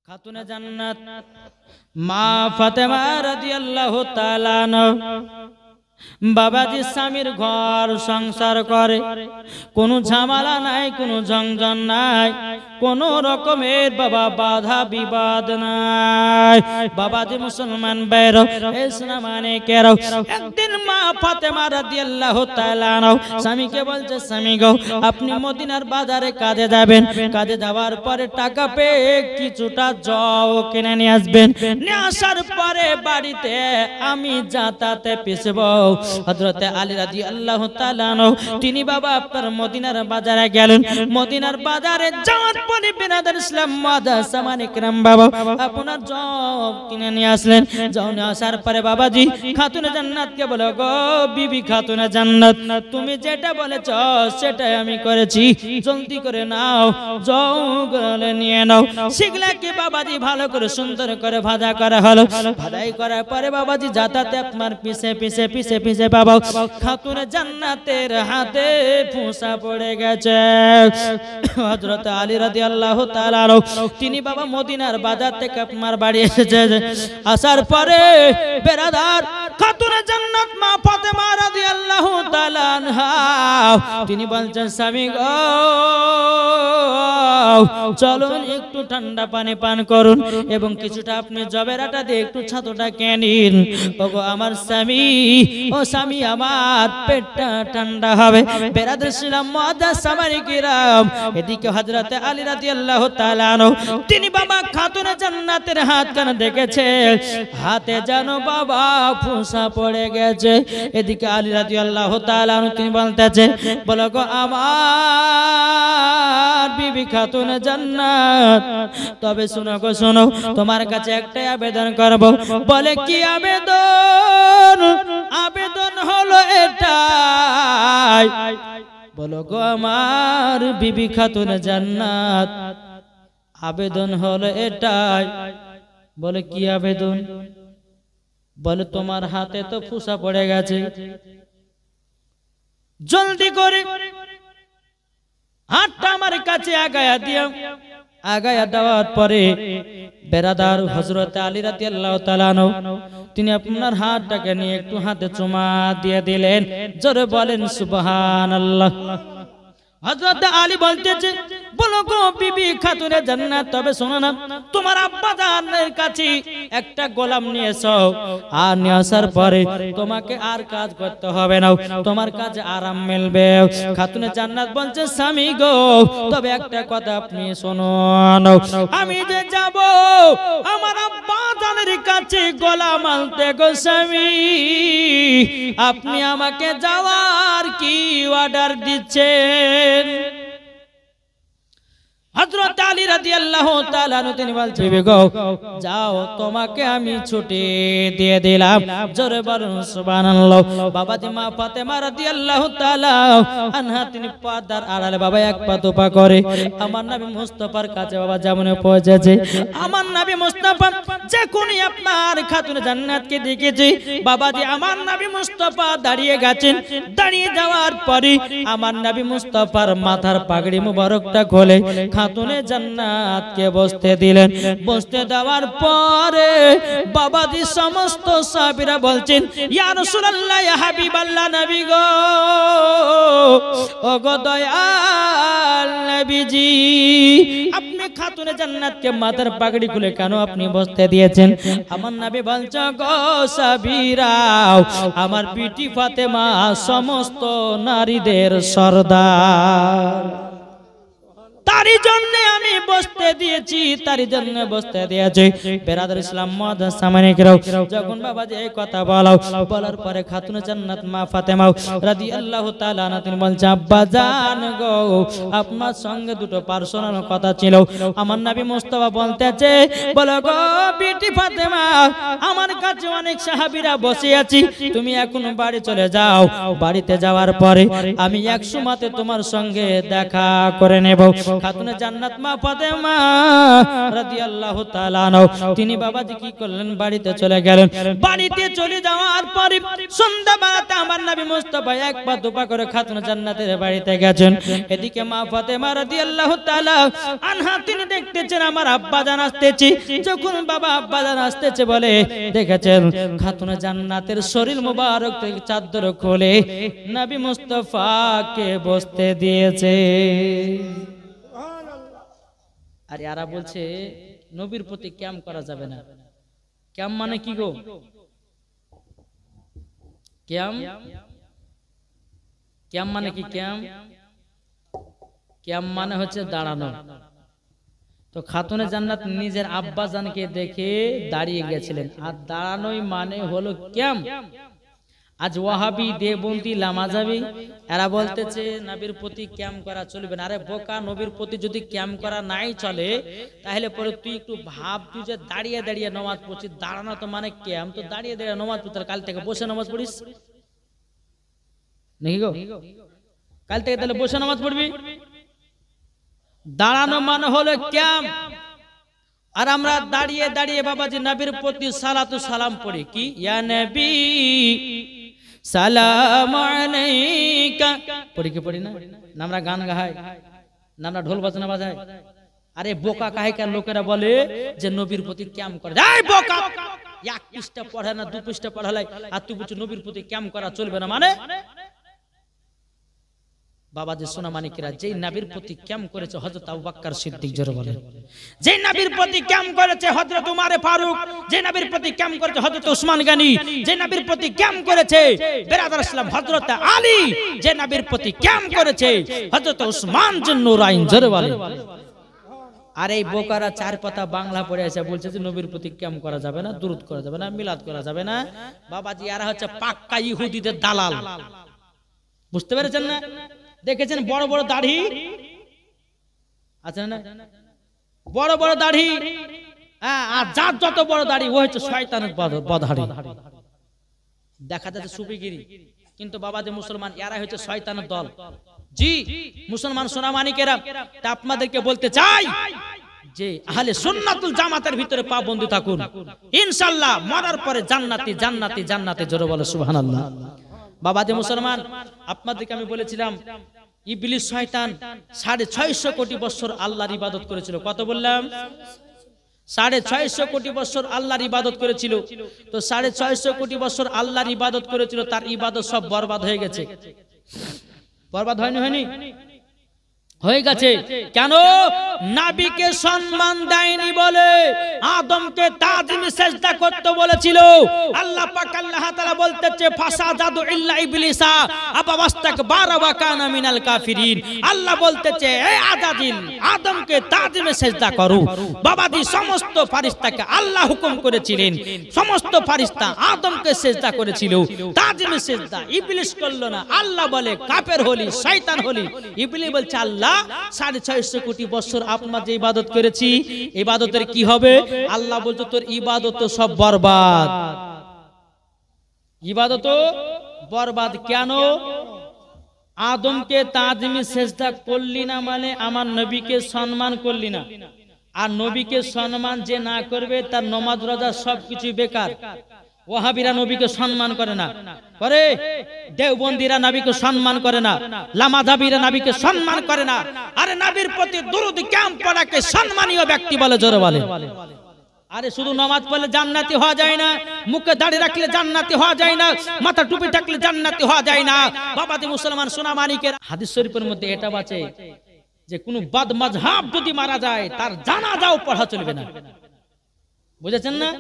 খাতুনে জান্নাত মা ফাতেমা রাদিয়াল্লাহু তাআলা আনহা বাবাজি স্বামীর ঘর সংসার করে, কোনো ঝামেলা নাই, কোনো ঝঞ্ঝট নাই, কোন রকমের বাবা বাধা বিবাদ নাই। বাবাজি মুসলমান বেরো ইসলাম মানে কেরো। একদিন মা ফাতেমা রাদিয়াল্লাহু তাআলা আনহা স্বামীকে বলছে, স্বামী গো আপনি মদিনার বাজারে কাজে যাবেন, কাজে যাওয়ার পরে টাকা পেয়ে কিছুটা জও কিনে নিয়ে আসবেন, নিয়ে আসার পরে বাড়িতে আমি যাতায়াতে পিছব। হযরত আলী রাদিয়াল্লাহু তাআলা আনহু তিনি বাবা আপনার মদিনার বাজারে গেলেন। মদিনার বাজারে যাওয়ার পরে বিরাদার ইসলাম মাদ্রাসা মানে کرام বাবা আপনার জব কিনে নিয়ে আসলেন। জব নিয়ে আসার পরে বাবাজি খাতুনে জান্নাতকে বলে, গো বিবি খাতুনে জান্নাত তুমি যেটা বলেছ সেটাই আমি করেছি, জলদি করে নাও, জব নিয়ে নাও। শিখলে কি বাবাজি ভালো করে সুন্দর করে ভাজা করা হলো। ভাজাই করার পরে বাবাজি যাতায়াতে আপনার পিছে পিছে পিছে পিছে বাবা খাতুনে জান্নাতের হাতে ফুসা পড়ে গেছে। হযরত আলী রাদিয়াল্লাহু তাআলা তিনি বাবা মদিনার বাজার থেকে আপনার বাড়ি এসেছে। আসার পরে বেরাদার খাতুনে জান্নাত মা ফাতেমা রাদিয়াল্লাহু তাআলা আনহা তিনি বলছেন, স্বামী গো চলুন একটু ঠান্ডা পানি পান করুন এবং কিছুটা আপনি জবের আটা দিয়ে একটু ছাতুটা খেয়ে নিন। ওগো আমার স্বামী, ও স্বামী আমার পেটটা ঠান্ডা হবে। বেরাদার ছিলাম মুআদ্দাস সামারি কিরাম। এদিকে হযরত আলী রাদিয়াল্লাহু তাআলা আনহু তিনি বাবা খাতুনে জান্নাতের হাত কান দেখেছে, হাতে যেন বাবা ফুসা পড়ে গেছে। এদিকে আলী রাদিয়াল্লাহু তাআলা আনহু তিনি বলতেছে, বলো গো আমার বিবি খাতুনে জান্নাত, তবে শোনো গো শোনো, তোমার কাছে একটাই আবেদন করব। বলে কি আবেদন? আবেদন হলো এটাই, বলো গো আমার বিবি খাতুনে জান্নাত, আবেদন হলো এটাই। বলে কি আবেদন? বলে তোমার হাতে তো ফুসা পড়ে গেছে, জলদি করে হাতটা আমার কাছে আগায়া দিও। আগায়া দেওয়ার পরে বেরাদার হযরত আলী রাদিয়াল্লাহু তাআলা আনহু তিনি আপনার হাতটাকে নিয়ে একটু হাতে চুমা দিয়ে দিলেন। জোরে বলেন সুবহানাল্লাহ। হযরত আলী বলতেছে, বলো গো বিবি খাতুনে জান্নাত, তবে শোনো না, তোমার আব্বা জানের কাছে একটা গোলাম নিয়েছো, আর নিয়ে আসার পরে তোমাকে আর কাজ করতে হবে না, তোমার কাজে আরাম মিলবে। খাতুনে জান্নাত বলছে, স্বামী গো তবে একটা কথা আপনি শুনুন, আমি যে যাব আমার আব্বা জানের কাছে গোলাম আনতে গো স্বামী, আপনি আমাকে যাওয়ার কি অর্ডার দিচ্ছেন? হযরত আলী রাদিয়াল্লাহু তাআলা আনহু তিনি বলছেন, বিবি গো যাও, তোমাকে আমি ছুটি দিয়ে দিলাম। জোরে বলুন সুবহানাল্লাহ। বাবাজি মা ফাতেমা রাদিয়াল্লাহু তাআলা আনহা তিনি পর্দার আড়ালে বাবা এক পা দুপা করে আমার নবী মুস্তাফার কাছে বাবা যেমন পৌঁছেছে। আমার নবী মুস্তাফা যখনই আপনার খাতুনে জান্নাতকে দেখেছে, বাবাজি আমার নবী মুস্তাফা দাঁড়িয়ে গেছেন। দাঁড়িয়ে যাওয়ার পরে আমার নবী মুস্তাফার মাথার পাগড়ি মুবারকটা খুলে খাতুনে জান্নাতকে বসতে দিলেন। বসতে দেওয়ার পরে বাবাজি সমস্ত সাহাবীরা বলছেন, ইয়া রাসূলুল্লাহ, ইয়া হাবিবাল্লাহ, নবী গো, ও গো দয়াল নবীজি, আপনি খাতুনে জান্নাতকে মাথার পাগড়ি খুলে কেন আপনি বসতে দিয়েছেন? আমার নবী বলছে, গো সাহাবীরা, আমার বিটি ফাতেমা সমস্ত নারীদের সরদার, তারই জন্য আমি বসতে দিয়েছি, তারই জন্য বসতে দিয়েছি। বেরাদার ইসলাম মুআদ্দাস সামানি কিরাম যখন বাবাজি এই কথা বলার পরে খাতুনে জান্নাত মা ফাতেমা রাদিয়াল্লাহু তাআলা আনহা তিনি বলছেন, আব্বা জান গো আপনার সঙ্গে দুটো পার্সোনাল কথা ছিল। আমার নবী মুস্তাফা বলতেছে, বলো গো বিটি ফাতেমা, আমার কাছে অনেক সাহাবীরা বসে আছি, তুমি এখন বাড়ি চলে যাও। বাড়িতে যাওয়ার পরে আমি এক সময়তে তোমার সঙ্গে দেখা করে নেব। খাতুনে জান্নাত মা ফাতেমা রাদিয়াল্লাহু তাআলা আনহা তিনি বাবাজি কি করলেন বাড়িতে চলে গেলেন বাড়িতে চলে যাওয়ার পরে সন্ধ্যাবেলাতে আমার নবী মুস্তাফা এক পা দুপা করে খাতুনে জান্নাতের বাড়িতে গেছেন এদিকে মা ফাতেমা রাদিয়াল্লাহু তাআলা আনহা তিনি দেখতেছেন আমার আব্বা জান আসতেছে যখন বাবা আব্বা জান আসতেছে বলে দেখেছেন খাতুনে জান্নাতের শরীর মোবারক থেকে চাদর খুলে নবী মুস্তাফাকে বসতে দিয়েছে আর এরা বলছে নবীর প্রতি ক্যাম করা যাবে না ক্যাম মানে কি গো ক্যাম ক্যাম মানে কি ক্যাম ক্যাম মানে হচ্ছে দাঁড়ানো তো খাতুনে জান্নাত নিজের আব্বা জানকে দেখে দাঁড়িয়ে গেছিলেন আর দাঁড়ানোই মানে হলো ক্যাম আজ ওয়াহাবি দেবন্দি লামাজাবি এরা বলতেছে নবীর প্রতি ক্যাম করা চলবে না আরে বোকা নবীর প্রতি যদি ক্যাম করা নাই চলে তাহলে পরে তুই একটু ভাব তুই যে দাঁড়িয়ে দাঁড়িয়ে নামাজ পড়ছিস দাঁড়ানো তো মানে ক্যাম তো দাঁড়িয়ে দাঁড়িয়ে নামাজ পড়তে কাল থেকে বসে নামাজ পড়িস নাকি গো কাল থেকে তাহলে বসে নামাজ পড়বি দাঁড়ানো মানে হলো ক্যাম আর আমরা দাঁড়িয়ে দাঁড়িয়ে বাবাজি নবীর প্রতি সালাতু সালাম পড়ি কি ইয়া নবী সালাম আলাইকা পড়ি কি পড়ি না আমরা গান গাই না আমরা ঢোল বাজনা বাজাই আরে বোকা কাহিকার লোকেরা বলে যে নবীর প্রতি ক্যাম করে এই বোকা এক পৃষ্ঠা পড়ে না দু পৃষ্ঠা পড়ালাই আর তুই বলছিস নবীর প্রতি ক্যাম করা চলবে না মানে বাবাজি সোনা মানিকেরা যেই নবীর প্রতি ক্যাম করেছে হযরত আবু বকর সিদ্দিক জোরে বলেন যেই নবীর প্রতি ক্যাম করেছে হযরত উমর ফারুক যেই নবীর প্রতি ক্যাম করেছে হযরত ওসমান গনি যেই নবীর প্রতি ক্যাম করেছে বিরাদর ইসলাম হযরত আলী যেই নবীর প্রতি ক্যাম করেছে হযরত ওসমান জিন্নুরাইন জোরে বলেন আর এই বোকারা চার পাতা বাংলা পড়ে আছে বলছে যে নবীর প্রতি ক্যাম করা যাবে না দুরূদ করা যাবে না মিলাদ করা যাবে না বাবাজি এরা হচ্ছে পাক্কা ইহুদিদের দালাল বুঝতে পেরেছেন না দেখেছেন বড় বড় দাড়ি আছে না বড় বড় দাড়ি আর যার যত বড় দাড়ি ও হচ্ছে শয়তানের বধাড়ি দেখা যাচ্ছে সুফিগিরি কিন্তু বাবাজি মুসলমান এরা হচ্ছে শয়তানের দল জি মুসলমান সোনা মানিকেরা তা আপনাদেরকে বলতে চাই যে আহলে সুন্নাতুল জামাতের ভিতরে পাবন্দি থাকুন ইনশাআল্লাহ মরার পরে জান্নাতি জান্নাতি জান্নাতে জোরে বলো সুবহানাল্লাহ বাবাজি মুসলমান আপনাদেরকে আমি বলেছিলাম ইবলিস শয়তান 650 কোটি বছর আল্লাহর ইবাদত করেছিল কত বললাম 650 কোটি বছর আল্লাহর ইবাদত করেছিল তো 650 কোটি বছর আল্লাহর ইবাদত করেছিল তার ইবাদত সব বরবাদ হয়ে গেছে বরবাদ হয়নি হয়ে গেছে কেন নবীকে সম্মান দেয়নি বলে আদমকে তাজিম সিজদা করতে বলেছিল আল্লাহ পাক আল্লাহ তাআলা বলতেছে ফাসাদাদু ইল্লা ইবলিসা আবা ওয়াস্তাকবারা ওয়া কানা মিনাল কাফিরিন আল্লাহ বলতেছে হে আজাজিল আদমকে তাজিম সিজদা করো বাবাজি সমস্ত ফেরেশতাকে আল্লাহ হুকুম করেছিলেন সমস্ত ফেরেশতা আদমকে সিজদা করেছিল তাজিম সিজদা ইবলিস করলো না আল্লাহ বলে কাফের হলি শয়তান হলি ইবলিস বলছে আল্লাহ 650 কোটি বছর আপনার যে ইবাদত করেছি ইবাদতের কি হবে আল্লাহ বলতো তোর ইবাদত সব বরবাদ ইবাদত বরবাদ কেন আদমকে তাজিমে সিজদা করলি না মানে আমার নবীকে সম্মান করলি না আর নবীকে সম্মান যে না করবে তার নামাজ রোজা সবকিছু বেকার ওয়াহাবিরা নবীকে সম্মান করে না করে দেওবন্দিরা নবীকে সম্মান করে না লামাযাবিরা নবীকে সম্মান করে না আরে নবীর প্রতি দুরূদ ক্যাম পড়াকে সম্মানীয় ব্যক্তি বলে জোরে বলে আরে শুধু নামাজ পড়লে জান্নাতি হওয়া যায় না মুখে দাড়ি রাখলে জান্নাতি হওয়া যায় না মাথা টুপি থাকলে জান্নাতি হওয়া যায় না বাবাজি মুসলমান সোনা মানিকের হাদিস শরীফের মধ্যে এটা আছে যে কোন বদ মাযহাব যদি মারা যায় তার জানাজাও পড়া চলবে না বুঝেছেন না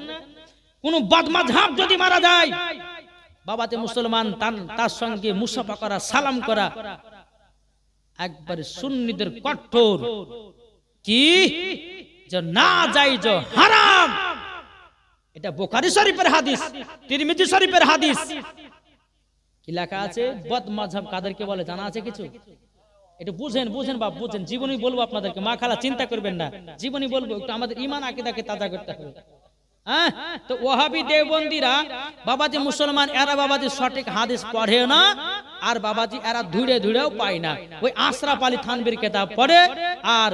কোন বদ মাযহাব যদি মারা যায় বাবাতে মুসলমান তার সঙ্গে মুসাফা করা সালাম করা একবার সুন্নিদের কঠোর কি যে না জায়েজ হারাম এটা বুখারী শরীফের হাদিস তিরমিজি শরীফের হাদিস কি লেখা আছে বদ মাযহাব কাদেরকে বলে জানা আছে কিছু এটা বুঝেন বাপ বুঝেন জীবনী বলবো আপনাদেরকে মা খালা চিন্তা করবেন না জীবনী বলবো একটু আমাদের ঈমান আকীদাকে তাজা করতে হবে তো ওয়াহাবি দেওবন্দিরা বাবাজি মুসলমান এরা বাবাজি সঠিক হাদিস পড়ে না আর বাবাজি এরা ধুড়ে ধুড়েও পায় না, ওই আশরাফ আলী থানভীর কিতাব পড়ে আর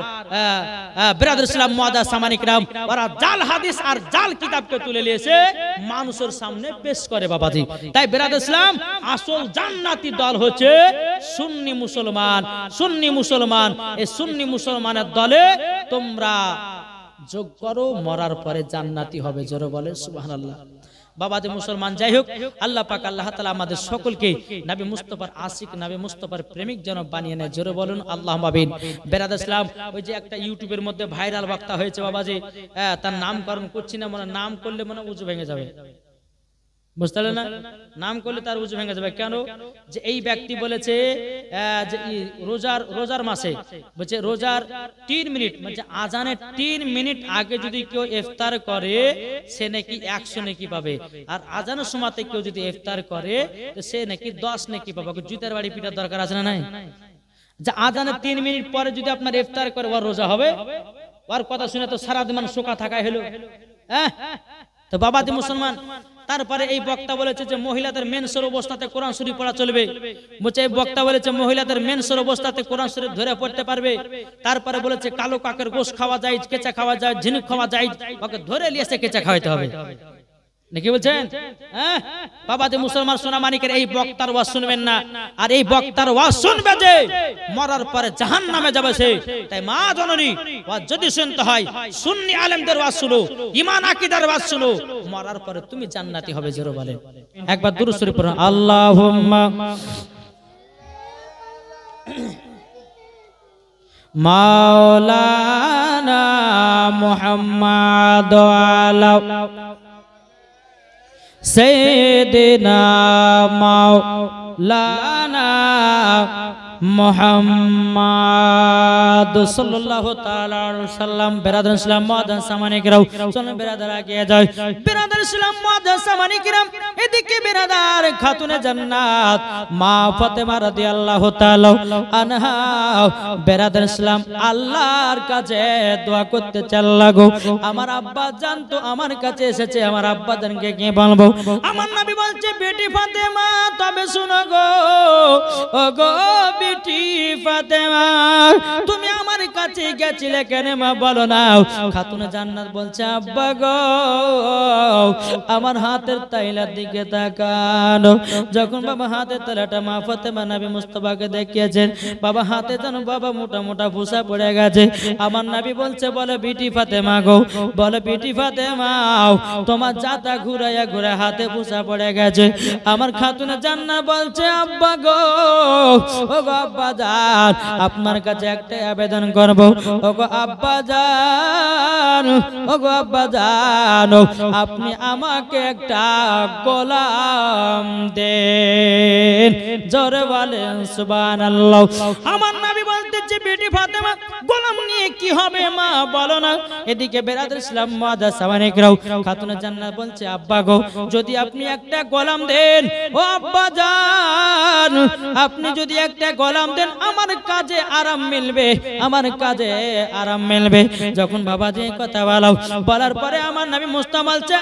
বিরাদর ইসলাম মুআদ্দাস সামানিক রাম ওরা জাল হাদিস আর জাল কিতাবকে তুলে নিয়েছে মানুষের সামনে পেশ করে বাবাজি। তাই বিরাদর ইসলাম আসল জান্নাতি দল হচ্ছে সুন্নি মুসলমান। সুন্নি মুসলমান, এই সুন্নি মুসলমানের দলে তোমরা যোগ করো, মরার পরে জান্নাতি হবে। জোরে বলে সুবহানাল্লাহ। বাবাজি মুসলমান, যাই হোক, আল্লাহ পাক আল্লাহ তাআলা আমাদের সকলকে নবী মুস্তাফার আশিক, নবী মুস্তাফার প্রেমিক যেন বানিয়ে নেয়। জোরে বলুন আল্লাহুম্মা আমিন। বিরাদর ইসলাম, ওই যে একটা ইউটিউবের মধ্যে ভাইরাল বক্তা হয়েছে বাবাজি, তার নামকরণ করছি না, মানে নাম করলে মানে উজু ভেঙে যাবে, বুঝতে পারলেন না? নাম করলে তার উজু ভেঙে যাবে। কেন? যে এই ব্যক্তি বলেছে যে রোজার মাসে বলছে রোজার 3 মিনিট মানে আজানের 3 মিনিট আগে যদি কেউ ইফতার করে সে নাকি 100 নেকি পাবে, আর আজানের সময়তে কেউ যদি ইফতার করে তো সে নাকি 10 নেকি পাবে। জুতার বাড়ি পিটার দরকার আছে না নাই? যে আজানের 3 মিনিট পরে যদি আপনার ইফতার করে ওর রোজা হবে? ওর কথা শুনে তো সারা দিন শোকা থাকাই হলো। তো বাবাজি মুসলমান, তারপরে এই বক্তা বলেছে যে মহিলাদের মেন্সের অবস্থাতে কোরআন শরীফ পড়া চলবে। বলছে এই বক্তা বলেছে মহিলাদের মেন্সের অবস্থাতে কোরআন শরীফ ধরে পড়তে পারবে। তারপরে বলেছে কালো কাকের গোশত খাওয়া যায়, কেঁচা খাওয়া যায়, ঝিনুক খাওয়া যায়, ওকে ধরে নিয়ে এসে কেঁচা খাওয়াতে হবে নাকি বলছেন? বাবাজি মুসলমান সোনা মানিকের এই বক্তার ওয়াজ শুনবেন না, আর এই বক্তার ওয়াজ শুনবে যে মরার পরে জাহান্নামে যাবে সে। তাই মা জননী, ওয়াজ যদি শুনতে হয় সুন্নি আলেমদের ওয়াজ শুনো, ঈমান আকীদার ওয়াজ শুনো, মরার পরে তুমি জান্নাতি হবে। জোরে বলেন একবার দুরূদ শরীফ পড়ুন, আল্লাহুম্মা মাওলানা মুহাম্মাদ আলা সাইয়্যিদিনা মাওলানা মুহাম্মাদ সাল্লাল্লাহু তাআলা আলাইহি ওয়াসাল্লাম। বিরাদর ইসলাম মুআদ্দাস সামানিক রাও, চলুন বিরাদার আগে যায়। বিরাদর ইসলাম মুআদ্দাস সামানিক রাও, এদিকে বিরাদার খাতুনে জান্নাত মা ফাতেমা রাদিয়াল্লাহু তাআলা আনহা বিরাদর ইসলাম আল্লাহর কাছে দোয়া করতে চাল লাগো। আমার আব্বা জান তো আমার কাছে এসেছে, আমার আব্বা জানকে কি বলবো? আমার নবী বলছে বেটি ফাতেমা তবে শুনো গো, ও গো বেটি ফাতেমা তুমি আমার কাছে গেছিলে কেন মা বলো না? খাতুনে জান্নাত বলছে আব্বা গো আমার হাতের তাইলার দিকে তাকানো। যখন বাবা হাতের তালাটা মা ফাতেমা নবী মুস্তাফাকে দেখিয়েছেন, বাবা হাতে যেন বাবা মোটা মোটা ভুসা পড়ে গেছে। আমার নবী বলছে বলে বেটি ফাতেমা গো, বলে বেটি ফাতেমা তোমার জাতা ঘুরাইয়া ঘুরে হাতে ভুসা পড়ে গেছে। আমার খাতুনে জান্নাত বলছে আব্বা গো, ও গো আব্বা জান আপনার কাছে একটা আবেদন করব। ও গো আব্বা জান, ও গো আব্বা জান আপনি আমাকে একটা গোলাম দেন। জোরে বলেন সুবহানাল্লাহ। আমার নবী বলতেছে বেটি ফাতেমা গোলাম নিয়ে কি হবে মা বলো না? এদিকে বিরাদর ইসলাম মুআদ্দাস সামানিক রাও, খাতুনে জান্নাত বলছে আব্বা গো যদি আপনি একটা গোলাম দেন, ও আব্বা জান আপনি যদি একটা গোলাম দেন আমার কাজে আরাম মিলবে, আমার কাজে আরাম মিলবে। যখন বাবাজি কথা বলার পরে আমার নবী মুস্তাফা বলছে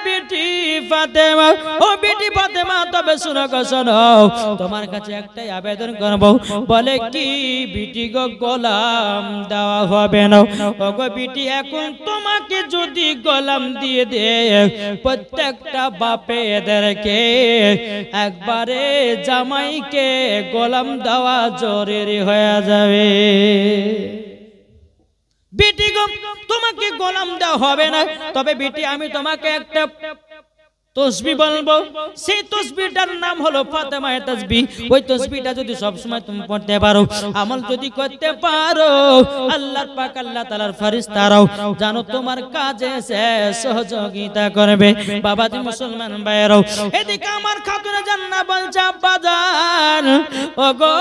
বেটি ফাতেমা, ও বেটি ফাতেমা তবে শুনো গো শোনো, তোমার কাছে একটাই আবেদন করব। বলে কি বেটি গো গোলাম দেওয়া হবে না? ও গো বেটি এখন তোমাকে যদি গোলাম দিয়ে দে প্রত্যেকটা বাপেদেরকে একবারে জামাইকে গোলাম দেওয়া জরুরি হয়ে যাবে। বেটি গো তোমাকে গোলাম দেওয়া হবে না, তবে বেটি আমি তোমাকে একটা তসবিহ বলবো, সেই তসবিহটার নাম হলো ফাতেমা তসবিহ। ওই তসবিহটা যদি সব সময় তুমি পড়তে পারো, আমল যদি করতে পারো, আল্লাহর পাক আল্লাহ তাআলার ফেরেশতারাও জানো তোমার কাজে সহযোগিতা করবে। বাবাজি মুসলমান ভাইরাও, এদিকে আমার খাতুনে জান্নাত বলছে আব্বা জান, ওগো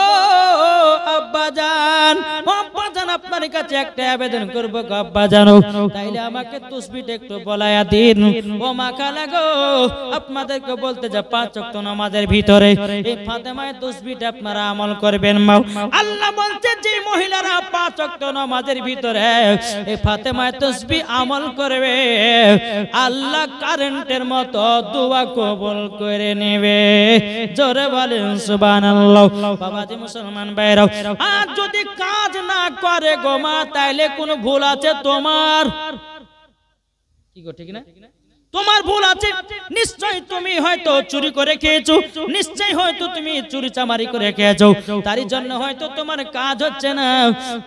আব্বা জান, আব্বা জান আপনার কাছে একটা আবেদন করব আব্বা জানো, তাইলে আমাকে তসবিহটা একটু বলায়া দিন। ও মা খালা গো আপনাদেরকে বলতে যে 5 ওয়াক্ত নামাজের ভিতরে এই ফাতেমায়ে তাসবিহটা আপনারা আমল করবেন। আল্লাহ বলছে যে মহিলারা 5 ওয়াক্ত নামাজের ভিতরে এই ফাতেমায়ে তাসবিহ আমল করবে, আল্লাহ কারেন্টের মতো দোয়া কবুল করে নেবে। জোরে বলেন সুবহানাল্লাহ। বাবাজি মুসলমান ভাইরা, আর যদি কাজ না করে গো মা, তাইলে কোনো ভুল আছে তোমার। কি গো, ঠিক না? তোমার ভুল আছে। নিশ্চয় তুমি হয়তো চুরি করে খেয়েছো, নিশ্চয় হয়তো তুমি চুরি চামারি করে খেয়েছো, তারই জন্য হয়তো তোমার কাজ হচ্ছে না।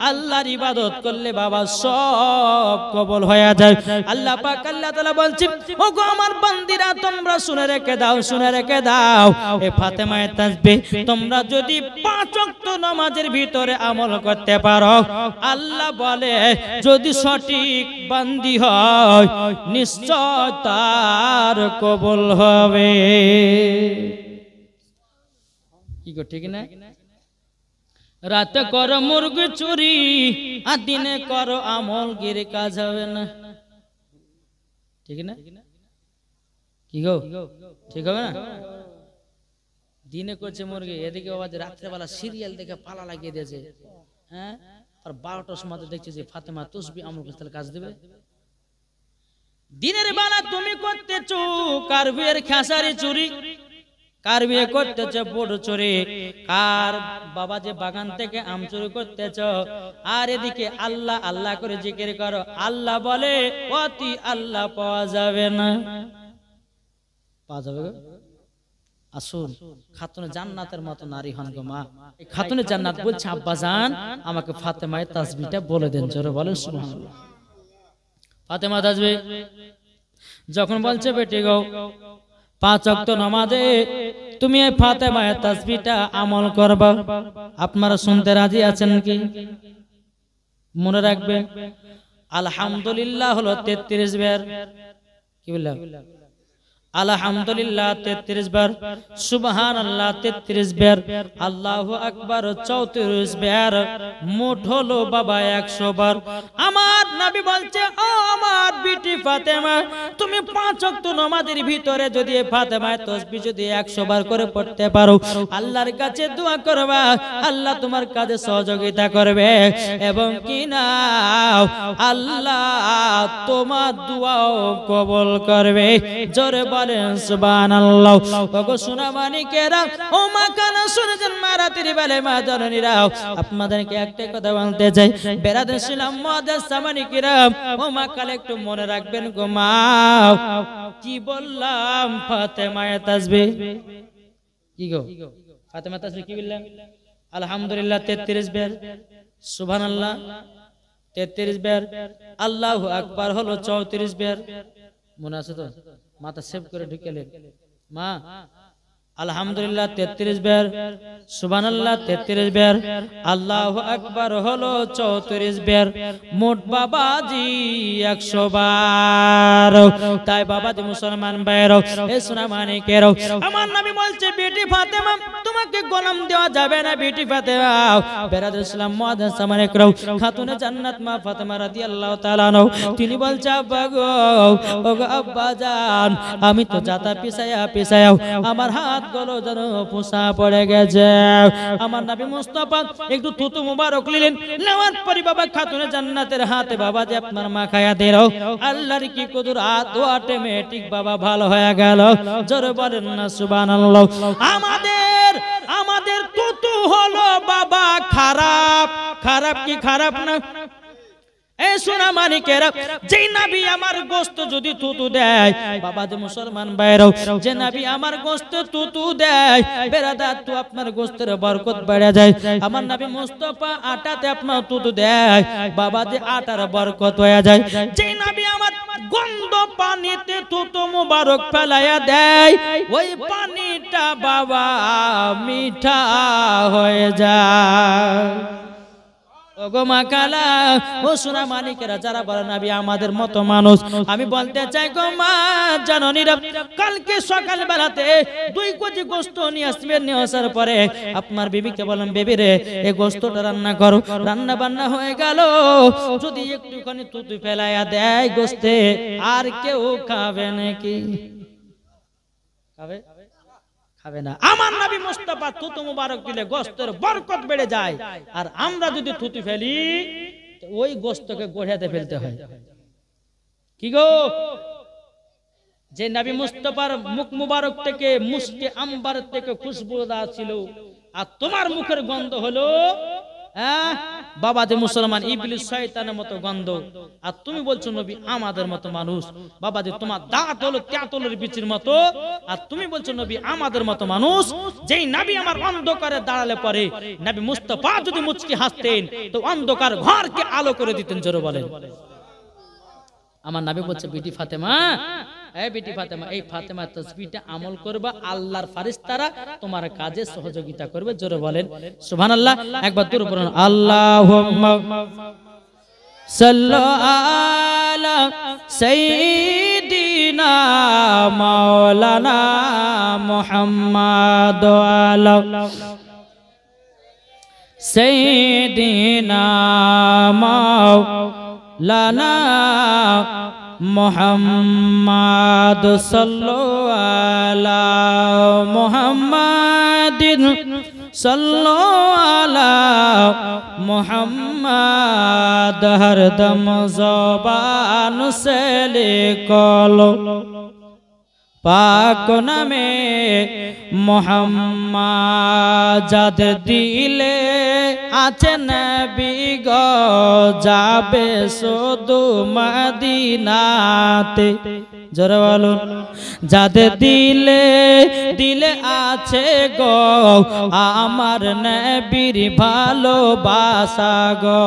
আল্লাহর ইবাদত করলে বাবা সব কবুল হয়ে যায়। আল্লাহ পাক আল্লাহ তাআলা বলছেন, ওগো আমার বান্দিরা তোমরা শুনে রেখে দাও, শুনে রেখে দাও, এই ফাতেমায়ে তাসবিহ তোমরা যদি 5 ওয়াক্ত নামাজের ভিতরে আমল করতে পারো, আল্লাহ বলে যদি সঠিক বান্দি হয় নিশ্চয় তার কবুল হবে। কি গো, ঠিক না? রাতে করো মুরগি চুরি আর দিনে করো আমল, গিরে কাজ হবে না। ঠিক না? কি গো, ঠিক হবে না? দিনে করছে মুরগি, এদিকে আবার রাত্রেবেলা সিরিয়াল দেখে পালা লাগিয়ে দিয়েছে, হ্যাঁ, আর 12টার সময় দেখছে যে ফাতেমা তাসবিহ আমল করতে কাজ দেবে। দিনের বেলা তুমি করতেছো কার বিয়ের খেসারি চুরি, কার বিয়ে করতেছো বড় চুরি, কার বাবা যে বাগান থেকে আম চুরি করতেছো, আর এদিকে আল্লাহ আল্লাহ করে জিকির করো। আল্লাহ বলে অতি আল্লাহ পাওয়া যাবে না। পাওয়া যাবে গো? আসুন, খাতুনে জান্নাতের মতো নারী হন গো মা। এই খাতুনে জান্নাত বলছে, আব্বা জান আমাকে ফাতেমায়ে তাসবিহটা বলে দেন। জোরে বলেন সুবহানাল্লাহ। ফাতেমা তাসবিহ যখন বলছে বেটি গো 5 ওয়াক্ত নামাজে তুমি এই ফাতেমায়ে তাসবিহটা আমল করবা, আপনারা শুনতে রাজি আছেন কি? মনে রাখবে আলহামদুলিল্লাহ হলো 33 বার। কি বললাম? আলহামদুলিল্লাহ 33 বার, সুবহানাল্লাহ 33 বার, আল্লাহু আকবার 34 বার, মোট হলো বাবা 100 বার। আমার নবী বলছে, ও আমার বিটি ফাতেমা, তুমি 5 ওয়াক্ত নামাজের ভিতরে যদি ফাতেমায়ে তাসবিহ যদি 100 বার করে পড়তে পারো, আল্লাহর কাছে দোয়া করবা, আল্লাহ তোমার কাজে সহযোগিতা করবে এবং কি না আল্লাহ তোমার দোয়াও কবুল করবে। জোরে বলেন সুবহানাল্লাহ। ওগো সোনা মানিকেরা, ও মা কানা শুনছেন মা রাতের বেলায় মা জননীরা, আপনাদেরকে একটা কথা বলতে চাই, বেরাদর ইসলাম মুআদ্দাস মানিকেরা, ও মা কালে একটু মনে রাখবেন গো মা, কি বললাম ফাতেমায়ে তাসবিহ। কি গো, ফাতেমায়ে তাসবিহ কি বললাম? আলহামদুলিল্লাহ 33 বার, সুবহানাল্লাহ 33 বার, আল্লাহু আকবার হলো 34 বার। মনে আছে তো? মাথা সেভ করে ঢুকেলেন মা। আলহামদুলিল্লাহ 33 বার, সুবহানাল্লাহ 33 বার, আল্লাহু আকবার হলো 34 বার, মোট বাবাজি 100 বার। তাই বাবাজি মুসলমান ভাইরা, এ সোনা মানিকেরা, আমার নবী বলছে বেটি ফাতেমা তোমাকে গোলাম দেওয়া যাবে না। বেটি ফাতেমা, বেরাদর ইসলাম মুআদ্দাস মানিকেরা, খাতুনে জান্নাত মা ফাতেমা রাদিয়াল্লাহু তাআলা আনহা, তিনি বলছে আব্বা গো, ওগো আব্বা জান, আমি তো জাতা পিছায়া পিছায়া আমার হাত গুলো যেন পোষা পড়ে গেছে। আমার নবী মুস্তাফা একটু থুতু মুবারক নিলেন, নেওয়ার পরে বাবা খাতুনে জান্নাতের হাতে বাবা যে আপনার মা খায়া দিল, আল্লাহর কি কুদরত, অটোমেটিক বাবা ভালো হয়ে গেল। জোরে বলেন না সুবহানাল্লাহ। আমাদের থুতু হলো বাবা খারাপ, খারাপ কি খারাপ না? এই সোনা মানিকেরা, যে নবী আমার গোশত যদি তুতু দেয়, বাবা যে মুসলমান ভাইরা, যে নবী আমার গোশত তুতু দেয়, বেরাদার তো আপনার গোশতের বরকত বেড়ে যায়। আমার নবী মুস্তাফা আটাতে আপনার তুতু দেয়, বাবা যে আটার বরকত হয়ে যায়। যে নবী আমার গন্ধ পানিতে তুতু মুবারক ফেলায়া দেয়, ওই পানিটা বাবা মিঠা হয়ে যায়। ওগো মা কালা, ও সোনা মানিকেরা, যারা বলে নবী আমাদের মতো মানুষ, আমি বলতে চাই গো মা জননীরা, কালকে সকাল বেলাতে 2 কেজি গোশত নিয়ে আসবেন। নিয়ে আসার পরে আপনার বিবিকে বলেন, বেবি রে এই গোশতটা রান্না করো। রান্না বান্না হয়ে গেল, যদি একটুখানি তুতু ফেলাইয়া দেয় গোশতে, আর কেউ খাবে নাকি? খাবে খাবে না। আমার নবী মুস্তাফা থুতু মুবারক দিলে গোশতের বরকত বেড়ে যায়, আর আমরা যদি থুতু ফেলি ওই গোশতকে গড়িয়াতে ফেলতে হয়। কি গো, যে নবী মুস্তাফার মুখ মুবারক থেকে মুস্কে আম্বার থেকে খুশবুদার ছিল, আর তোমার মুখের গন্ধ হলো বাবা যে মুসলমান ইবলিস শয়তানের মতো গন্ধ, আর তুমি বলছো নবী আমাদের মতো মানুষ। বাবা যে তোমার দাঁত হলো তেঁতুলের বিচির মতো, আর তুমি বলছো নবী আমাদের মতো মানুষ। যেই নবী আমার অন্ধকারে দাঁড়ালে পরে নবী মুস্তাফা যদি মুচকি হাসতেন তো অন্ধকার ঘরকে আলো করে দিতেন। জোরে বলেন। আমার নবী বলছে বিটি ফাতেমা, এই বিটি ফাতেমা, এই ফাতেমা তাসবিহটা আমল করবা, আল্লাহর ফেরেশতারা তোমার কাজে সহযোগিতা করবে। জোরে বলেন সুবহানাল্লাহ। একবার দূর পড়ুন, আল্লাহুম্মা সাল্লি আলা সাইয়্যিদিনা মাওলানা মুহাম্মাদ আলা সাইয়্যিদিনা মাওলানা মুহাম্মাদ সাল্লাল্লাহু আলা মুহাম্মাদিন সাল্লাল্লাহু আলা মুহাম্মাদ হরদম জবান সে লিখলো পাক নামে মুহাম্মাদ। যাদের দিলে আছে নবী গো যাবে শুধু মদিনাতে। জোরে বলুন। যাদের দিলে দিলে আছে গো আমার নবীর ভালোবাসা গো,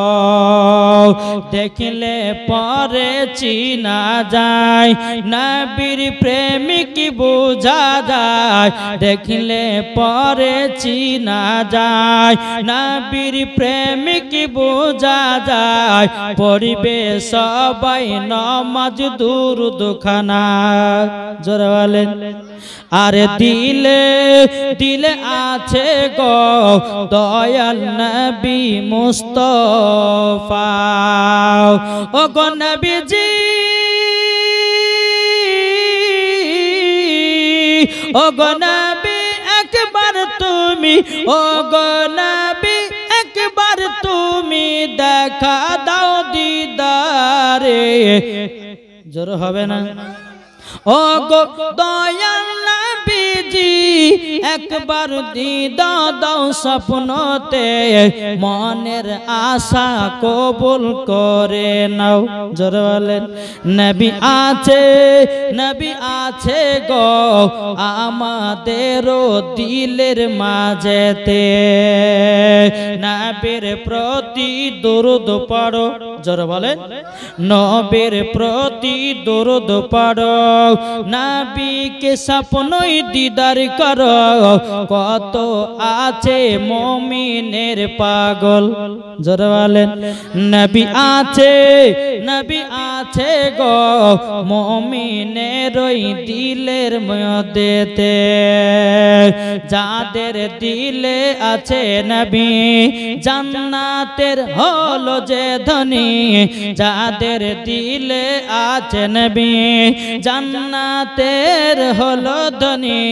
দেখলে পরে চিনা যায় নবীর প্রেমিক বোঝা যায়, দেখলে পরে চিনা যায় নবীর প্রেমিক বোঝা যায়। পড়িবে সবাই নমাজ দুরূদ খানা। জোরে বলেন। আরে দিলে দিলে আছে গো দয়াল নবী মুস্তাফা। ও গো নবীজি, ও গো নবী একবার তুমি, ও গো নবী একবার তুমি দেখা দাও দিদারে। জোর হবে না। ও গো দয়াল নবীজি একবার দিদার দাও স্বপ্নতে, মনের আশা কবুল করে নাও। জোরে বলেন। নবী আছে, নবী আছে গো আমাদেরও দিলের মাঝেতে, নবীর প্রতি দরুদ পড়ো। জোরে বলেন। নবীর প্রতি দরুদ পড়ো, নবীকে স্বপ্নই দিদার করো। কত আছে মুমিনের পাগল। জোরে বলেন। নবী আছে, নবী আছে গো মুমিনের ওই দিলের মধ্যেতে। যাদের দিলে আছে নবী জান্নাতের হলো যে ধনী, যাদের দিলে আছে নবী জান্নাতের হলো ধনী।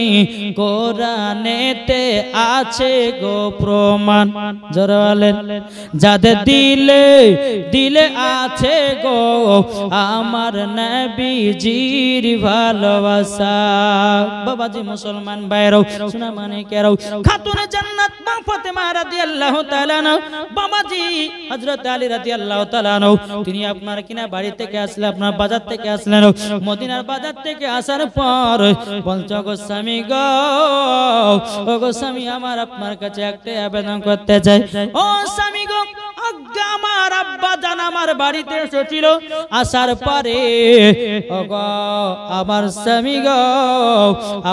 কোরআনেতে আছে গো প্রমাণ। জোরে বলেন। যাদের দিলে দিলে আছে গো আমার নবীজির ভালোবাসা। বাবাজি মুসলমান ভাইরাও শোনা মানে কেরাও, খাতুনে জান্নাত মা ফাতেমা রাদিয়াল্লাহু তাআলা আনহা, বাবাজি হযরত আলী রাদিয়াল্লাহু তাআলা আনহু, তিনি আপনার কিনা বাড়ি থেকে আসলে, আপনার বাজার থেকে আসলেন, মদিনার বাজার থেকে আসার পর বলছো গো স্বামী গো, ও গো স্বামী আমার আপনার কাছে একটা আবেদন করতে চাই। ও স্বামী গো, আমার আব্বা জান আমার বাড়িতে এসেছিল, আসার পরে ও গো আমার স্বামী গো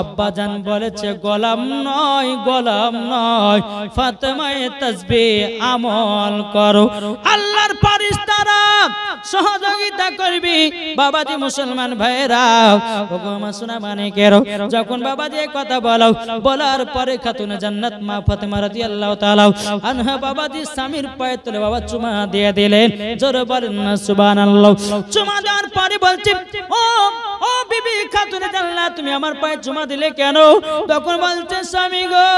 আব্বা জান বলেছে গোলাম নয়, গোলাম নয়, ফাতেমায়ে তাসবিহ আমল করো। আল্লাহর ফেরেশতারা সহযোগিতা করবি বাবাজি মুসলমান ভাইরা ওগো মা সোনা মানিকের যখন বাবাজি এই কথা বলার পরে খাতুনে জান্নাত মা ফাতেমা রাদিয়াল্লাহু তাআলা আনহা বাবাজি স্বামীর পায়ে তুলে বাবা চুমা দিয়ে দিলেন জোরে বলেন না সুবহানাল্লাহ চুমা দেওয়ার পরে বলছে ও বিবি খাতুনে জান্নাত তুমি আমার পায়ে চুমা দিলে কেন তখন বলছে স্বামী গো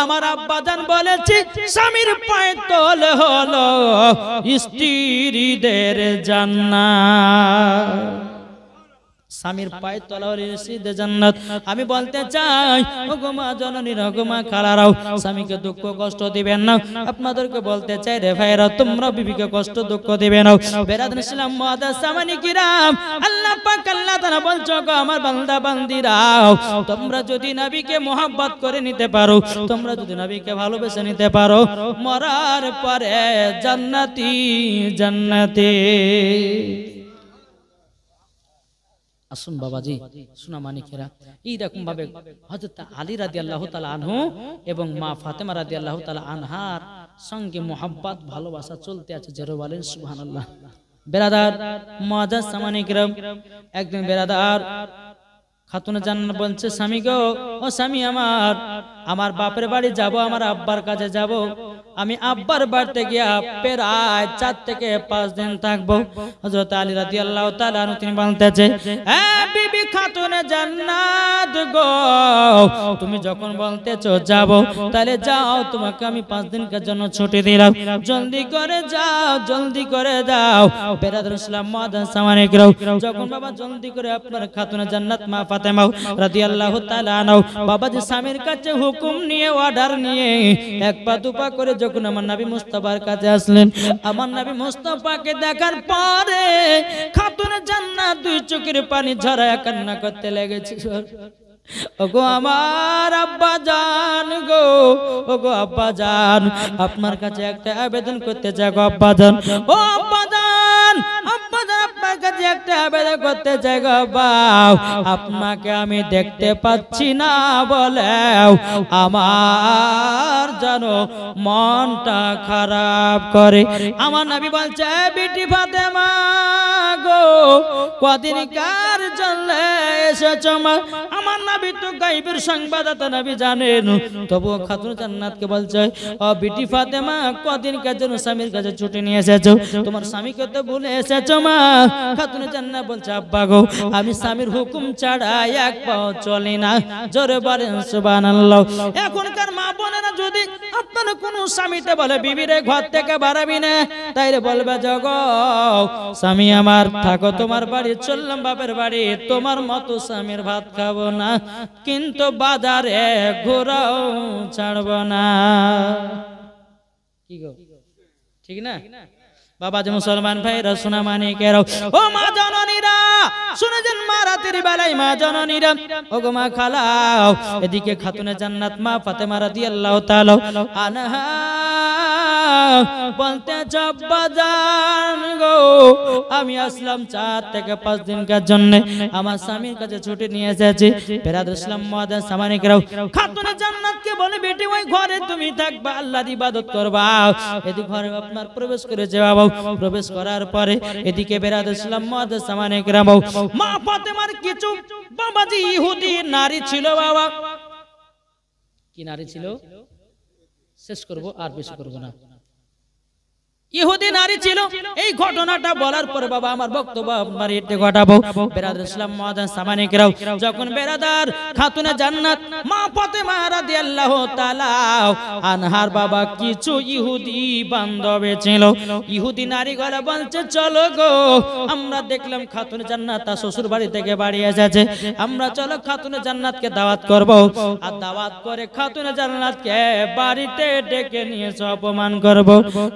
আমার আব্বা জান বলেছে স্বামীর পায়ে তোলে হলো স্ত্রীদের জান্নাত স্বামীর পায়ে তলা হলো স্ত্রীদের জান্নাত আমি বলতে চাই ওগো মা জননী ওগো মা খালারাও স্বামীকে দুঃখ কষ্ট দিবেন না আপনাদেরকে বলতে চাই রে ভাইরা তোমরা বিবিকে কষ্ট দুঃখ দিবেন না বেরাদার ইসলাম মুআদ্দাস সামানি কিরাম আল্লাহ পাক আল্লাহ তাআলা বলছো গো আমার বান্দা বান্দিরাও তোমরা যদি নবীকে মোহাব্বত করে নিতে পারো তোমরা যদি নবীকে ভালোবেসে নিতে পারো মরার পরে জান্নাতি জান্নাতে আসুন বাবাজি সোনা মানিকেরা এইরকম ভাবে হযরত আলী রাদিয়াল্লাহু তাআলা আনহু এবং মা ফাতেমা রাদিয়াল্লাহু তাআলা আনহার সঙ্গে মোহাব্বত ভালোবাসা চলতে আছে জোরে বলেন সুবহানাল্লাহ বেরাদার মুআদ্দাস সামানিকেরা একদিন বেরাদার খাতুনে জান্নাত বলছে স্বামী গো ও স্বামী আমার বাপের বাড়ি যাব আমার আব্বার কাছে যাব আমি আব্বার বাড়িতে গিয়া প্রায় 4 থেকে 5 দিন থাকবো হযরত আলী রাদিয়াল্লাহু তাআলা আনহু তিনি বলতেছে এ বিবি খাতুনে জান্নাত গো তুমি যখন বলতেছো যাব তাহলে যাও তোমাকে আমি 5 দিনের জন্য ছুটি দিলাম জলদি করে যাও বেরাদার ইসলাম মুআদ্দাস সামানিকরা যখন বাবা জলদি করে আপনার খাতুনে জান্নাত মা ফাতেমা রাদিয়াল্লাহু তাআলা আনহা বাবাজি স্বামীর কাছে হুকুম নিয়ে অর্ডার নিয়ে এক পা দুপা করে যখন আমার নবী মুস্তাফার কাছে আসলেন আমার নবী মুস্তাফাকে দেখার পরে খাতুনে জান্নাত দুই চোখের পানি ঝরায়া কান্না করতে লেগেছে ওগো আমার আব্বা জান গো ওগো আব্বা জান আপনার কাছে একটা আবেদন করতে চাই গো আব্বা জান ও আব্বা জান আপনার কাছে একটা আবেদন করতে চাই গো আব্বা আপনাকে আমি দেখতে পাচ্ছি না বলে আমার জানো মনটা খারাপ করে আমার নবী বলছে বিটি ফাতেমা গো কদিনকার জন্য এসেছো মা আমার নবী তো গায়বের সংবাদদাতা নবী জানেন তবুও খাতুন জান্নাতকে বলছে ও বিটি ফাতেমা কদিনকার জন্য স্বামীর কাছে ছুটি নিয়ে এসেছো তোমার স্বামীকে তো ভুলে এসেছো মা খাতুন জান্নাত বলছে আব্বা গো আমি স্বামীর হুকুম ছাড়া এক পাও চলি না জোরে বলেন সুবহানাল্লাহ এখনকার মা বোনেরা যদি আপনারা কোন স্বামীতে বলে বিবিরে ঘর থেকে বাড়াবি না তাইলে বলবে জগো স্বামী আমার থাকো তোমার বাড়ি চললাম বাপের বাড়ি তোমার মতো স্বামীর ভাত খাবো না কিন্তু বাজারে ঘোরাও ছাড়বো না কি গো ঠিক না বাবাজি মুসলমান ভাইরা সোনা মানিকেরা ও মা জননীরা শুনেছেন মা রাতের বেলায় মা জননীরা ও গো মা খালাও এদিকে খাতুনে জান্নাত মা ফাতেমা রাদিয়াল্লাহু তাআলা আনহা বলতে আব্বা জান গো আমি আসলাম 4 থেকে 5 দিনের জন্য আমার স্বামীর কাছে ছুটি নিয়ে এসেছি বেরাদার ইসলাম মুআদ্দাস সামানিকরা খাতুনে জান্নাতকে বলে বেটি ওই ঘরে তুমি থাকবা আল্লাহর ইবাদত করবা এদিকে ঘরে আপনার প্রবেশ করে যাও প্রবেশ করার পরে এদিকে বেরাদার ইসলাম মুআদ্দাস সামানিকরা মা ফাতেমার কিছু বাবাজি ইহুদি নারী ছিল বাবা কি নারী ছিল শেষ করব আর বেশি করব না ইহুদি নারী ছিল এই ঘটনাটা বলার পরে বাবা আমার বক্তব্য আপনার এতে ঘটাবো বেরাদার ইসলাম মুআদ্দাস সামানিকরা যখন বেরাদার খাতুনে জান্নাত মা ফাতেমা রাদিয়াল্লাহু তাআলা আনহার বাবা কিছু ইহুদি বান্ধবী ছিল ইহুদি নারী গলা বলছে চলো গো আমরা দেখলাম খাতুনে জান্নাত তার শ্বশুর বাড়ি থেকে বাড়ি এসেছে আমরা চলো খাতুনে জান্নাতকে দাওয়াত করব আর দাওয়াত করে খাতুনে জান্নাতকে বাড়িতে ডেকে নিয়ে অপমান করব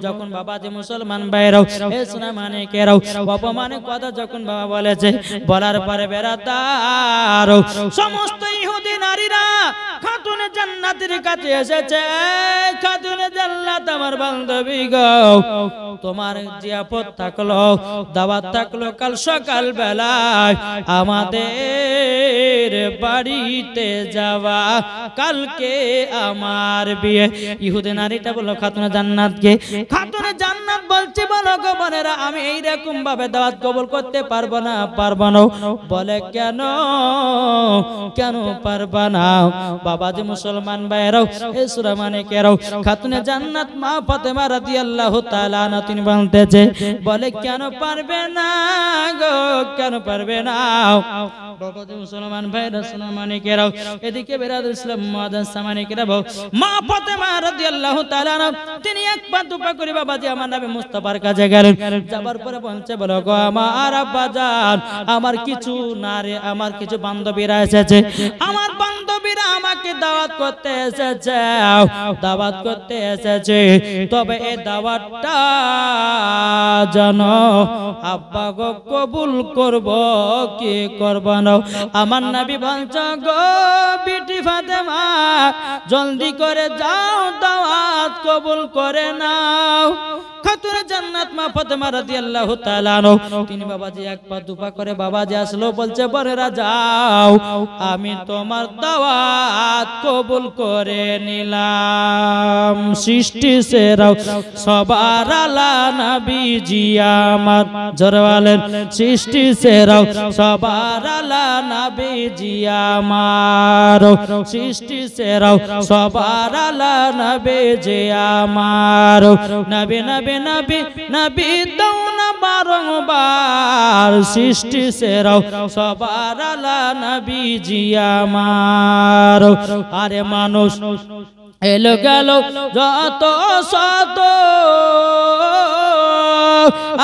যখন বাবা মুসলমান ভাইরাও এ সোনা মানিকেরাও অপমানের কথা যখন বাবা বলেছে বলার পরে বেরাদার সমস্ত ইহুদি নারীরা খাতুনে জান্নাতের কাছে এসেছে খাতুনে জান্নাত আমার বান্ধবী গো তোমার জিয়াফত থাকলো দাওয়াত থাকলো কাল সকাল বেলায় আমাদের বাড়িতে যাওয়া কালকে আমার বিয়ে ইহুদি নারীটা বলল খাতুনে জান্নাতকে খাতুনে জান্নাত বলছে বলো গো বোনেরা আমি এইরকম ভাবে দাওয়াত কবুল করতে পারবো না বলে কেন কেন পারবা না বাবাজি মুসলমান ভাইরাও এই সূরা মানিকেরাও খাতুনে জান্নাত মা ফাতেমা রাদিয়াল্লাহু তাআলা আনহা তিনি বলতেছে বলে কেন পারবে না গো কেন পারবে না বাবাজি মুসলমান ভাইরা সূরা মানিকেরাও এদিকে বেরাদুল ইসলাম মুআজ্জাজ সামানিকেরাও মা ফাতেমা রাদিয়াল্লাহু তাআলা আনহা তিনি এক পা দুপা করে বাবাজি আমার নবী মুস্তাফার কাছে গেলেন যাবার পরে বলছে বলো গো আমার আব্বাজান আমার কিছু না রে আমার কিছু বান্ধবীরা এসেছে আমার বান্ধবীরা আমাকে দাওয়াত করতে এসেছে তবে এই দাওয়াতটা জানো আব্বা গো কবুল করব কি করব না আমার নবী বলছে গো বিটি ফাতেমা জলদি করে যাও দাওয়াত কবুল করে নাও খাতুনে জান্নাত মা ফাতেমা রাদিয়াল্লাহু তাআলা আনহা তিনি বাবাজি এক পা দুপা করে বাবাজি আসলো বলছে বোনেরা যাও আমি তোমার দাওয়াত কবুল করে নিলাম সৃষ্টি সেরাও সবার আলা নবীজি আমার জোরে বলেন সৃষ্টি সেরাও সবার আলা নবীজি আমার সৃষ্টি সেরাও সবার আলা নবীজি আমার নবী নবী নবী নবী দৌনা বারংবার সৃষ্টি সেরাও সবার আলা নবীজি আমার আরে মানুষ এলো গেল যত শত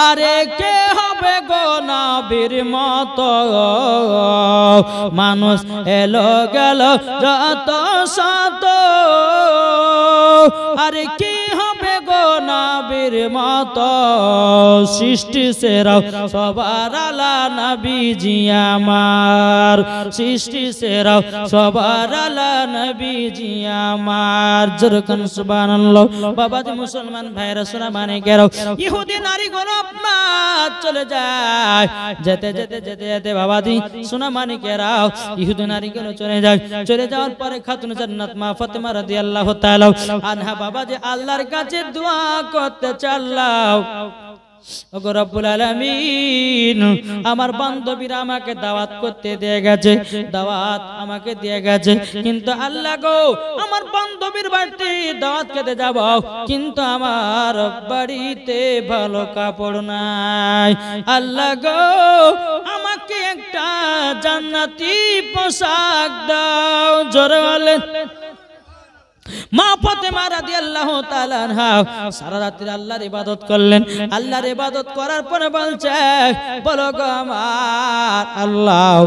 আরে কে হবে গো নবীর মতো মানুষ এলো গেল যত শত আরে কি হবে গো নবীর মতো সৃষ্টি সেরাও সবার আলা নবীজি আমার সৃষ্টি সেরাও সবার আলা নবীজি আমার যেরকম সুবহানাল্লাহ বাবাজি মুসলমান ভাইরা সূরা মানিকেরাও ইহুদি নারীগুলো আপনার চলে যায় যেতে যেতে যেতে যেতে বাবাজি সূরা মানিকেরাও ইহুদি নারীগুলো চলে যাওয়ার পরে খাতুনে জান্নাত মা ফাতেমা রাদিয়াল্লাহু তাআলা আনহা বাবাজি আল্লাহর কাছে দোয়া করতে চাল্লাও ওগো রব্বুল আলামিন আমার বান্ধবীরা আমাকে দাওয়াত করতে দিয়ে গেছে দাওয়াত আমাকে দিয়ে গেছে কিন্তু আল্লাহ গো আমার বান্ধবীর বাড়িতে দাওয়াত খেতে যাব কিন্তু আমার বাড়িতে ভালো কাপড় নাই আল্লাহ গো আমাকে একটা জান্নাতি পোশাক দাও জোরে বলেন মা ফাতেমা রাদিয়াল্লাহু তাআলা আনহা সারা রাত আল্লাহর ইবাদত করলেন আল্লাহর ইবাদত করার পরে বলছে বলো গো আমার আল্লাহ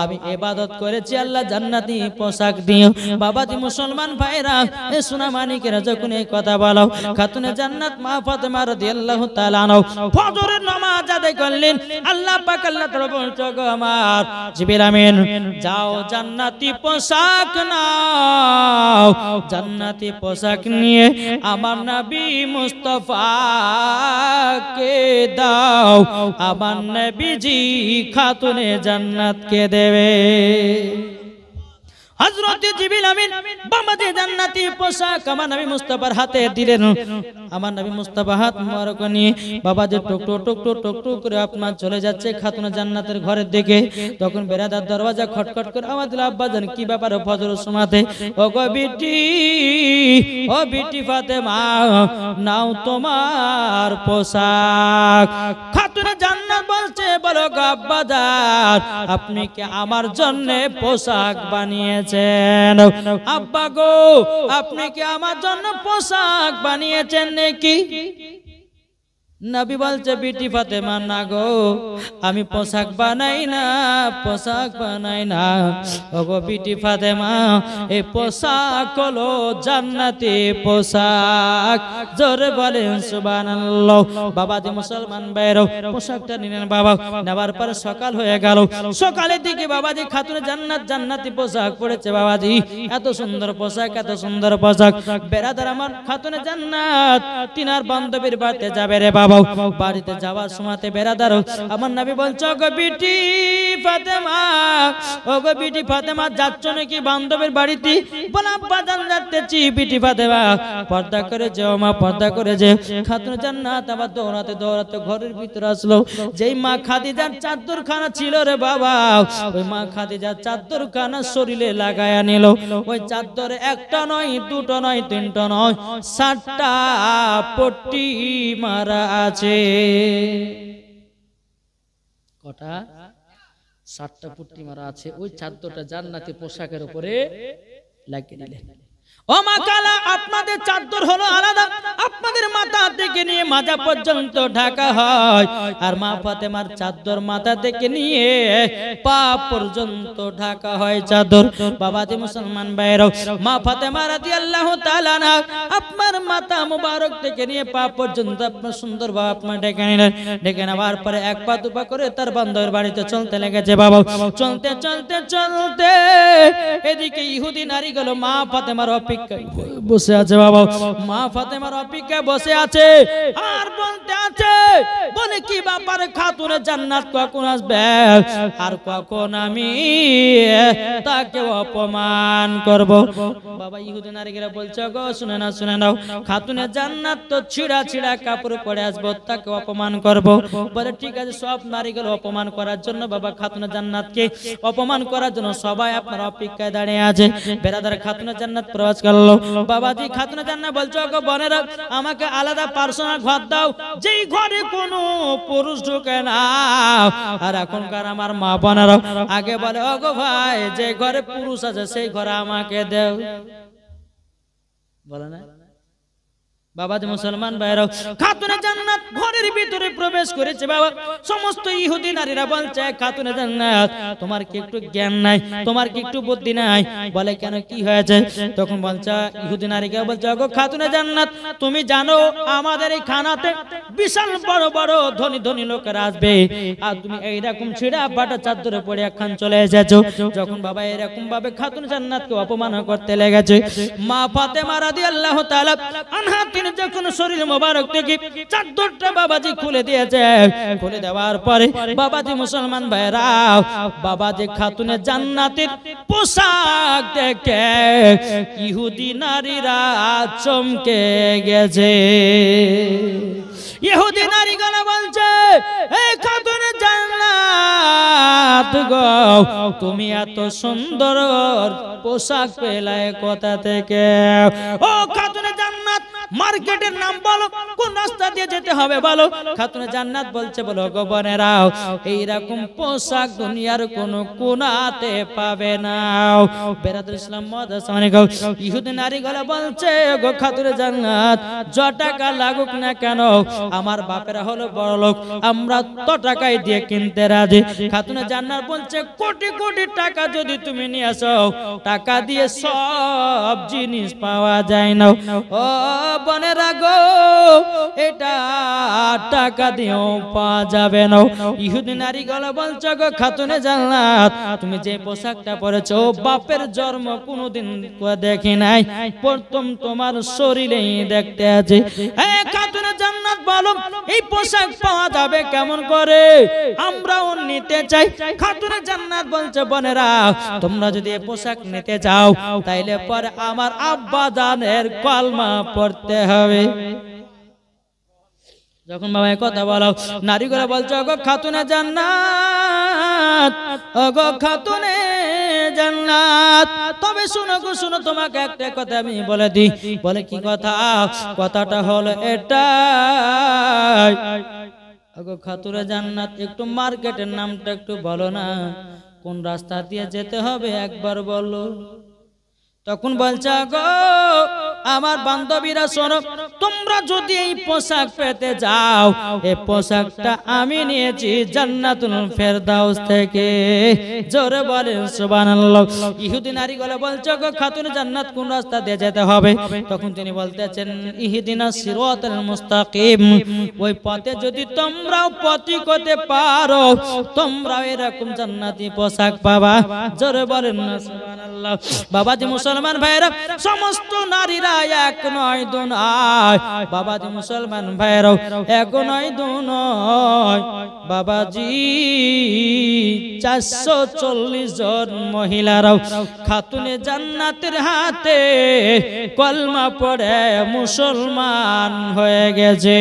আমি ইবাদত করেছি আল্লাহ জান্নাতি পোশাক দিও বাবাজি মুসলমান ভাইরা এ সোনা মানিকেরা যখন এই কথা বলো খাতুনে জান্নাত মা ফাতেমা রাদিয়াল্লাহু তাআলা আনহা ফজরের নামাজ আদায় করলেন আল্লাহ পাক আল্লাহ তাআলা বলছে গো আমার জিবরিল আমিন যাও জান্নাতি পোশাক নাও জান্নাতি পোশাক নিয়ে আমার নবী মুস্তাফাকে দাও আমার নবীজি খাতুনে জান্নাতকে দেবে হযরত জিবরিল আমিন বাবাজি জান্নাতি পোশাক আমার নবী মুস্তাফার হাতে দিলেন আমার নবী মুস্তাফা হাত মোবারক নিয়ে বাবাজি টুক টুক টুক টুক টুক করে আপনার চলে যাচ্ছে খাতুনে জান্নাতের ঘরের দিকে তখন বেরাদার দরওয়াজা খটখট করে আওয়াজ দিল আব্বা জান কি ব্যাপার ফজরের সময়তে ও গো বিটি ফাতেমা নাও তোমার পোশাক খাতুনে জান্নাত বলছে বলো গো আব্বা জান আপনি কি আমার জন্য পোশাক বানিয়েছেন আব্বা গো আপনি কি আমার জন্য পোশাক বানিয়েছেন নাকি নবী বলছে বিটি ফাতেমা না গো আমি পোশাক বানাই না ওগো বিটি ফাতেমা এই পোশাক হলো জান্নাতি পোশাক জোরে বলেন সুবহানাল্লাহ বাবাজি মুসলমান ভাইরা পোশাকটা নিলেন বাবা নেবার পর সকাল হয়ে গেল সকালের দিকে বাবাজি খাতুনে জান্নাতি পোশাক পড়েছে বাবাজি এত সুন্দর পোশাক বেরাদার আমার খাতুনে জান্নাত তিনার বান্ধবীর বাড়িতে যাবে রে বাবা বাবা বাড়িতে যাওয়ার সময়তে বেরাদার আমার নবী বলছে গো বিটি ফাতেমা, ও গো বিটি ফাতেমা যাচ্ছ নাকি বান্ধবের বাড়িতে? বলে আব্বা জান যাচ্ছি। বিটি ফাতেমা পর্দা করে যেও মা, পর্দা করে যে। খাতুনে জান্নাত আবার দৌড়াতে দৌড়াতে ঘরের ভিতরে আসলো। যেই মা খাদিজার চাদরখানা ছিল রে বাবা, ওই মা খাদিজার চাদরখানা শরীরে লাগায়া নিল। ওই চাদরে একটা নয়, দুটো নয়, তিনটা নয়, 7টা পট্টি মারা আছে। কটা? 7টা পট্টি মারা আছে। ওই চাদরটা জান্নাতি পোশাকের উপরে লাগিয়ে দিলেন। ও মা কালা, আপনাদের চাদর হলো আলাদা, আপনাদের মাথা থেকে নিয়ে মাজা পর্যন্ত ঢাকা হয়। আর মা ফাতেমার চাদর মাথা থেকে নিয়ে পা পর্যন্ত ঢাকা হয় চাদর। বাবাজি মুসলমান ভাইরা, মা ফাতেমা রাদিয়াল্লাহু তাআলা আনহা আপনার মাথা মুবারক থেকে নিয়ে পা পর্যন্ত আপনার সুন্দর ভাবে আপনার ঢেকে নিলেন। ঢেকে নেওয়ার পরে এক পা দুপা করে তার বান্ধবের বাড়িতে চলতে লেগেছে বাবা। চলতে চলতে চলতে এদিকে ইহুদি নারীগুলো মা ফাতেমার অপেক্ষায় বসে আছে বাবা। মা ফাতেমার অপেক্ষায় বসে আছে আর বলতে আছে, বলে কি ব্যাপার খাতুনে জান্নাত কখন আসবে আর কখন আমি তাকে অপমান করব? বাবা ইহুদি নারীরা বলছে গো শুনে না, শুনে নাও, খাতুনে জান্নাত তো ছিড়া ছিড়া কাপড় পরে আসবো, তাকে অপমান করব। বলে ঠিক আছে, সব নারীগুলো অপমান করার জন্য বাবা খাতুনে জান্নাতকে অপমান করার জন্য সবাই আপনার অপেক্ষায় দাঁড়িয়ে আছে। বেরাদার খাতুনে জান্নাত প্রবেশ করলো। বাবাজি খাতুনে জান্নাত বলছো গো বোনেরা, আমাকে আলাদা পার্সোনাল ঘর দাও, যেই ঘরে কোনো পুরুষ ঢোকে না। আর এখনকার আমার মা বোনেরা আগে বলে ও গো ভাই, যে ঘরে পুরুষ আছে সেই ঘরে আমাকে দেও, বলে না? বাবাজি মুসলমান ভাইরা, খাতুনে জান্নাত ঘরের ভিতরে প্রবেশ করেছে বাবা। সমস্ত ইহুদি নারীরা বলছে খাতুনে জান্নাত তোমার কি একটু জ্ঞান নাই, তোমার কি একটু বুদ্ধি নাই? বলে কেন, কি হয়েছে? তখন বলছে ইহুদি নারীকে বলছে গো খাতুনে জান্নাত, তুমি জানো আমাদের এই খানাতে বিশাল বড় বড় ধনী ধনী লোকেরা আসবে, আর তুমি এইরকম ছিড়া ফাটা চাদরে পড়ে একখান চলে এসেছো। যখন বাবা এরকম ভাবে খাতুনে জান্নাতকে অপমান করতে লেগেছে, মা ফাতেমা রাদিয়াল্লাহু তাআলা আনহা যখন শরীর মোবারক থেকে চাদরটা বাবাজি খুলে দিয়েছে, খুলে দেওয়ার পরে বাবাজি মুসলমান ভাইরা, বাবাজি খাতুনে জান্নাতের পোশাক দেখে ইহুদি নারীরা চমকে গেছে। ইহুদি নারীগুলো বলছে এই খাতুনে জান্নাত গো, তুমি এত সুন্দর পোশাক পেলে কোথা থেকে? ও খাতুনে জান্নাত মার্কেটের নাম বলো, কোন রাস্তা দিয়ে যেতে হবে বলো? খাতুনে জান্নাত বলছে বলো গো বোনেরা, এইরকম পোশাক দুনিয়ার কোন কোনাতে পাবে না। বেরাদুল ইসলাম ইহুদি নারীগুলো বলছে গো খাতুনে জান্নাত য টাকা লাগুক না কেন, আমার বাপেরা হলো বড় লোক, আমরা তো টাকাই দিয়ে কিনতে রাজি। খাতুনে জান্নাত বলছে কোটি কোটি টাকা যদি তুমি নিয়ে আসো, টাকা দিয়ে সব জিনিস পাওয়া যায় না। ও বোনেরা গো, এটা টাকা দিয়েও পাওয়া যাবে না। ইহুদি নারীগুলো বলছে গো খাতুনে জান্নাত, তুমি যে পোশাকটা পরেছো বাপের জন্ম কোনোদিন দেখি নাই, প্রথম তোমার শরীরেই দেখতে আছে। খাতুনে জান্নাত বলো এই পোশাক পাওয়া যাবে কেমন করে, আমরাও নিতে চাই। খাতুনে জান্নাত বলছে বোনেরা, তোমরা যদি এই পোশাক নিতে চাও তাইলে পরে আমার আব্বা জানের কলমা পড়তে হবে। যখন বাবা কথা বলো, নারীগুলো বলছে ওগো খাতুনে জান্নাত, ওগো খাতুনে জান্নাত, তবে শুনো গো শুনো, তোমাকে একটা কথা আমি বলে দিই। বলে কি কথা? কথাটা হলো এটা, ওগো খাতুনে জান্নাত একটু মার্কেটের নামটা একটু বলো না, কোন রাস্তা দিয়ে যেতে হবে একবার বলো। তখন বলছে গো আমার বান্ধবীরা শোনো, তোমরা যদি এই পোশাক পেতে যাও, এই পোশাকটা আমি নিয়েছি জান্নাতুল ফেরদাউস থেকে। জোরে বলেন সুবহানাল্লাহ। ইহুদি নারীগুলো বলছে গো খাতুনে জান্নাত কোন রাস্তা দিয়ে যেতে হবে? তখন তিনি বলতেছেন ইহদিনাস সিরাতাল মুস্তাকিম, ওই পথে যদি তোমরাও পথিক হতে পারো, তোমরাও এরকম জান্নাতি পোশাক পাবা। জোরে বলেন না সুবহানাল্লাহ। বাবাজি মুসলমান ভাইরা, সমস্ত নারীরা এক নয় দু নয় ভাই, বাবাজি মুসলমান ভাইরাও, এক নয় দু নয় বাবাজি 440 জন মহিলারাও খাতুনে জান্নাতের হাতে কলমা পড়ে মুসলমান হয়ে গেছে।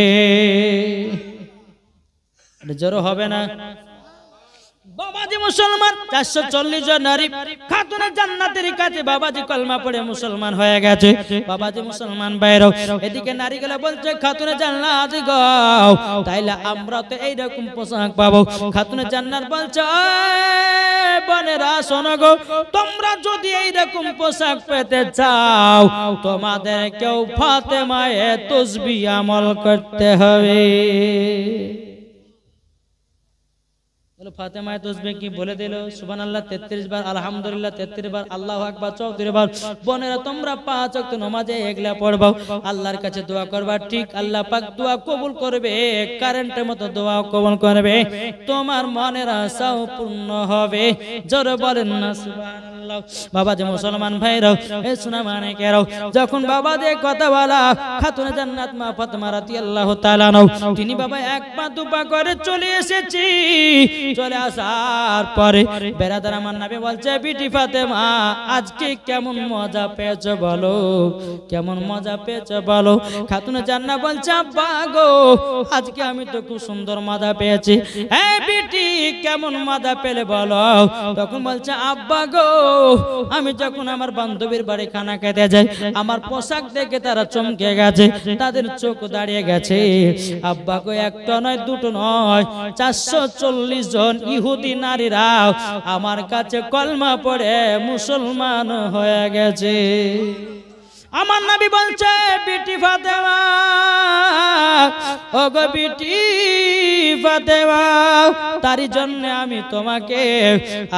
জোর হবে না? বাবাজি মুসলমান 440 জন নারী খাতুনে জান্নাতের কাছে বাবাজি কলমা পড়ে মুসলমান হয়ে গেছে। বাবাজি মুসলমান বাইরেও এদিকে নারীগুলো বলছে খাতুনে জান্নাত গাও, তাইলে আমরা তো এইরকম পোশাক পাবো। খাতুনে জান্নাত বলছে বোনেরা শোনো গো, তোমরা যদি এইরকম পোশাক পেতে চাও তোমাদের কেউ ফাতেমায়ে তাসবিহ আমল করতে হবে। ফাতেমায়ে তাসবিহ কি বলে দিল? সুবহানাল্লাহ 33 বার, আলহামদুলিল্লাহ 33 বার, আল্লাহু আকবার 34 বার। বোনেরা তোমরা 5 ওয়াক্ত নামাজে এগলা পড়বা, আল্লাহর কাছে দোয়া করবা, ঠিক আল্লাহ পাক দোয়া কবুল করবে, কারেন্টের মতো দোয়া কবুল করবে, তোমার মনের আশাও পূর্ণ হবে। জোরে বলেন না সুবহানাল্লাহ। বাবাজি মুসলমান ভাইরাও, এ সোনা মানিকেরাও, যখন বাবাজি কথা বলা খাতুনে জান্নাত মা ফাতেমা রাদিয়াল্লাহু তাআলা আনহা, তিনি বাবা এক পা দুপা করে চলে এসেছি। চলে আসার পরে বেরাদার আমার নবী বলছে, বিটি ফাতেমা আজকে কেমন মজা পেয়েছো বলো, কেমন মজা পেয়েছো বলো। খাতুনে জান্নাত বলছে, আব্বা গো আজকে আমি তো খুব সুন্দর মজা পেয়েছি। এই বিটি কেমন মজা পেলে বলো। তখন বলছে, আব্বা গো আমি যখন আমার বান্ধবীর বাড়ি খানা খেতে যাই, আমার পোশাক দেখে তারা চমকে গেছে, তাদের চোখ দাঁড়িয়ে গেছে। আব্বা গো একটা নয় দুটো নয় 440 জন ইহুদি নারীরা আমার কাছে কলমা পড়ে মুসলমান হয়ে গেছে। আমার নবী বলছে, বিটি ফাতেমা, ও গো বিটি ফাতেমা, তারই জন্য আমি তোমাকে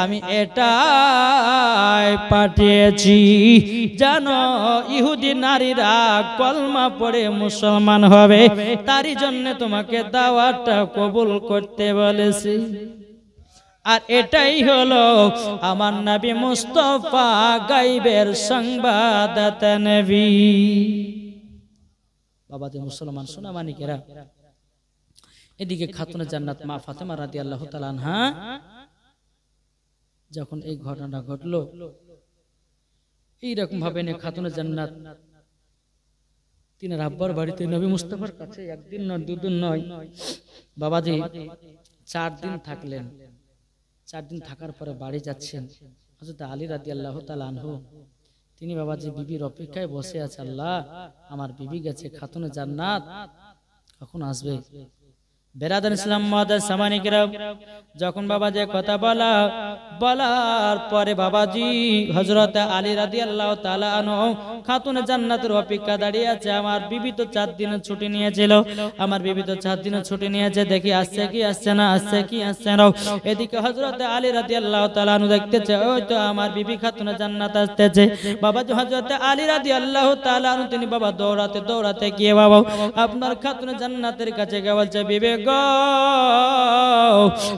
আমি এটাই পাঠিয়েছি, জানো ইহুদি নারীরা কলমা পড়ে মুসলমান হবে, তারই জন্য তোমাকে দাওয়াতটা কবুল করতে বলেছি। আর এটাই হলো আমার নবী মুস্তাফা গায়বের সংবাদদাতা নবী। বাবাজি মুসলমান সোনা মানিকেরা, এদিকে খাতুনে জান্নাত মা ফাতেমা রাদিয়াল্লাহু তাআলা আনহা যখন এই ঘটনা ঘটলো, এইরকম ভাবে খাতুনে জান্নাত তিনি আব্বার বাড়িতে নবী মুস্তাফার কাছে একদিন নয় দুদিন নয় বাবাজি 4 দিন থাকলেন। 4 দিন থাকার পরে বাড়ি যাচ্ছেন। হযরত আলী রাদিয়াল্লাহু তাআলা আনহু তিনি বাবাজি বিবির অপেক্ষায় বসে আছে, আল্লাহ আমার বিবি গেছে খাতুনে জান্নাত, কখন আসবে? বেরাদার ইসলাম মুআদ্দাস সামানিকেরাম, যখন বাবাজি কথা বলার পরে বাবাজি হযরত আলী রাদিয়াল্লাহু তাআলা আনহু খাতুনে জান্নাতের অপেক্ষা দাঁড়িয়ে আছে। আমার বিবি তো 4 দিনের ছুটি নিয়েছিল, আমার বিবি তো 4 দিনের ছুটি নিয়েছে, দেখি আসছে কি আসছে না, আসছে কি আসছে না। এদিকে হযরত আলী রাদিয়াল্লাহু তাআলা আনহু দেখতেছে, ওই তো আমার বিবি খাতুনে জান্নাত আসতেছে। বাবাজি হযরত আলী রাদিয়াল্লাহু তাআলা আনহু তিনি বাবা দৌড়াতে দৌড়াতে গিয়ে বাবা আপনার খাতুনে জান্নাতের কাছে গিয়ে বলছে, বিবি গো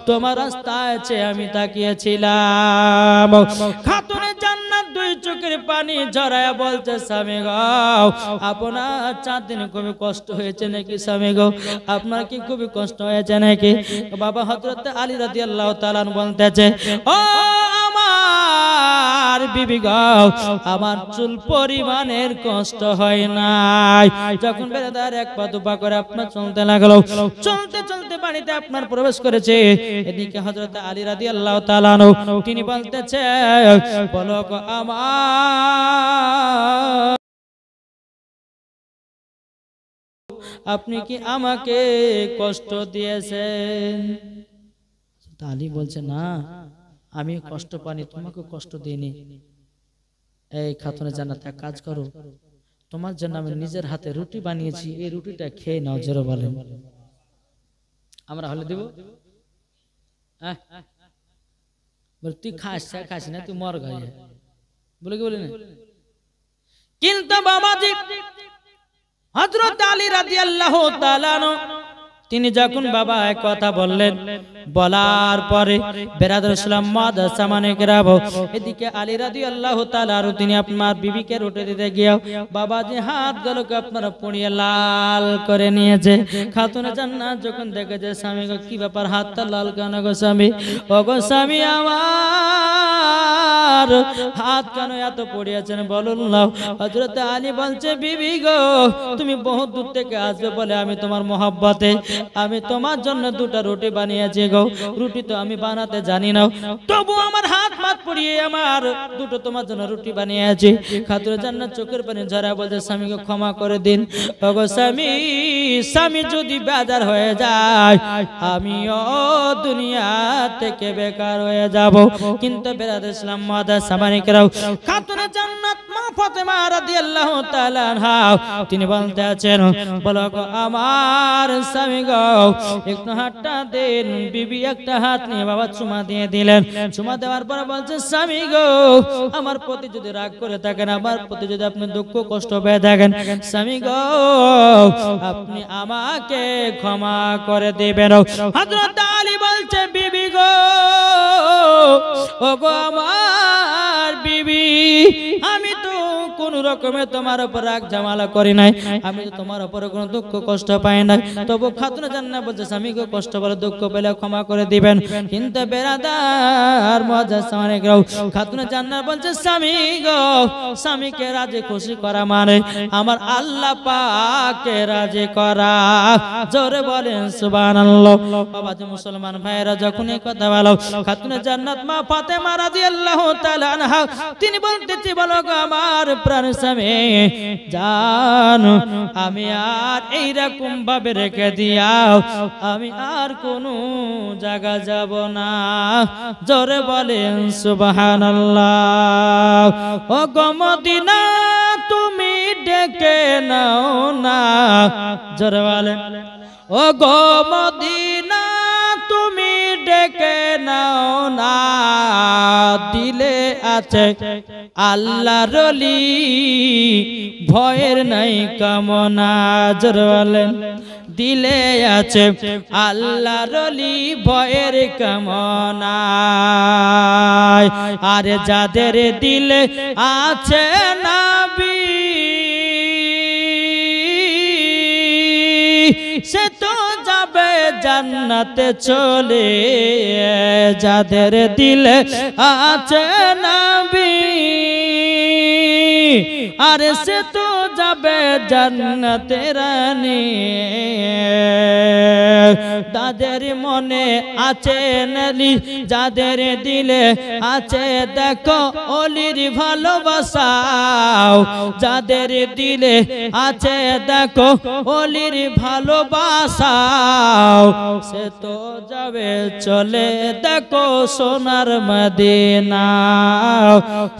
তোমার রাস্তায় আছে আমি তাকিয়েছিলাম। খাতুনে জান্নাত 2 চোখের পানি ঝরায়া বলছে, স্বামী গো আপনার 4 দিন খুবই কষ্ট হয়েছে নাকি? স্বামী গো আপনার কি খুবই কষ্ট হয়েছে নাকি? বাবা হযরত আলী রাদিয়াল্লাহু তাআলা বলতেছে, ও আমার বিবি গো আমার চুল পরিমাণের কষ্ট হয় নাই। যখন বেরাদার এক পা দুপা করে আপনার চলতে লাগলো, চলতে চলতে বাড়িতে আপনার প্রবেশ করেছে। এদিকে হযরত আলী রাদিয়াল্লাহু তাআলা আনহু তিনি বলতেছে, বলো গো আমার আপনি কি আমাকে কষ্ট দিয়েছেন? আলী বলছে, না আমি কষ্ট পাইনি, তোমাকে কষ্ট দিইনি। এই খাতুনে জান্নাত এক কাজ করো, তোমার জন্য আমি নিজের হাতে রুটি বানিয়েছি, এই রুটিটা খেয়ে নাও। জোরে বলেন, আমরা হলে দেব? তুই খাস খাস না, তুই মর গায়ে বলে কি বলি না। কিন্তু বাবাজি হযরত আলী রাদিয়াল্লাহু তাআলা তিনি যখন বাবা এক কথা বললেন, বলার পরে বেরাদর ইসলাম মাদ্রাসা মানে কেরাবো, এদিকে আলী রাদিয়াল্লাহু তাআলা আর তিনি আপনার বিবিকে রুটে দিতে গিয়ে বাবা যে হাতগুলোকে আপনারা পুড়িয়ে লাল করে নিয়েছে। খাতুনে জান্নাত যখন দেখে যে স্বামী কি ব্যাপার, হাতটা লাল কেন গো স্বামী? ও গো স্বামী আমার, হাত কেন এত পড়িয়েছেন বলুন না। হযরত আলী বলছে, বিবি গো তুমি বহুত দূর থেকে আসবে বলে আমি তোমার মহব্বতে আমি তোমার জন্য দুটো রুটি বানিয়েছি গো। রুটি তো আমি বানাতে জানি না, তবু আমার হাত মাত পড়িয়ে আমার দুটো তোমার জন্য রুটি বানিয়েছি। খাতুনে জান্নাত চোখের পানি ঝরা বলছে, স্বামীকে ক্ষমা করে দিন। ওগো স্বামী, স্বামী যদি বেজার হয়ে যায় আমিও দুনিয়া থেকে বেকার হয়ে যাব। কিন্তু বেরাদর ইসলাম মাদ্রাসা মানে কেরাও খাতুনে জান্নাত মা ফাতেমা রাদিয়াল্লাহু তাআলা আনহা তিনি বলতে আছেন, বলো গো আমার স্বামী গো একটু হাতটা দেন। বিবি একটা হাত নিয়ে বাবা চুমা দিয়ে দিলেন। চুমা দেওয়ার পর বলছে, স্বামী গো আমার প্রতি যদি রাগ করে থাকেন, আমার প্রতি যদি আপনি দুঃখ কষ্ট পেয়ে থাকেন, স্বামী গো আপনি আমাকে ক্ষমা করে দিবেন। হযরত আলী বলছে, বিবি গো ও গো আমার বিবি, আমি তো কোন রকমে তোমার উপর রাগ ঝামেলা করি নাই, আমি তো তোমার উপর কোনো দুঃখ কষ্ট পাই নাই। তবু খাতুনে জান্নাত বলছে, স্বামীকে কষ্ট বলে দুঃখ পেলে ক্ষমা করে দিবেন। কিন্তু বেরাদার মুআজ্জাজ মানে গো খাতুনে জান্নাত বলছে, স্বামী গো স্বামীকে রাজি খুশি করা মানে আমার আল্লাহ পাককে রাজি করা। জোরে বলেন সুবহানাল্লাহ। বাবা যে মুসলমান ভাইরা যখন এই কথা বলো, খাতুনে জান্নাত মা ফাতেমা রাদিয়াল্লাহু তাআলা আনহা তিনি বলতেছি, বলো গো আমার প্রাণ স্বামী জান, আমি আর এইরকম ভাবে রেখে দিয়াও আমি আর কোনো জায়গা যাব না। জোরে বলেন সুবহানাল্লাহ। ও গো মদিনা তুমি ডেকে নাও না, জোরে বলেন ও গো মদিনা তুমি ডেকে নাও না, দিলে আছে আল্লাহর ওলি ভয়ের নাই কামনা। জোরে বলেন দিলে আছে আল্লাহর ওলি ভয়ের কামনা। আর যাদের দিলে আছে নবী সে তো যাবে জান্নাতে চলে, যাদের দিলে আছে নবী আরে সে তো যাবে জান্নাতে রানী। যাদের মনে আছে নলি, যাদের দিলে আছে দেখো অলির ভালোবাসাও, যাদের দিলে আছে দেখো অলির ভালোবাসাও, সে তো যাবে চলে দেখো সোনার মদিনা,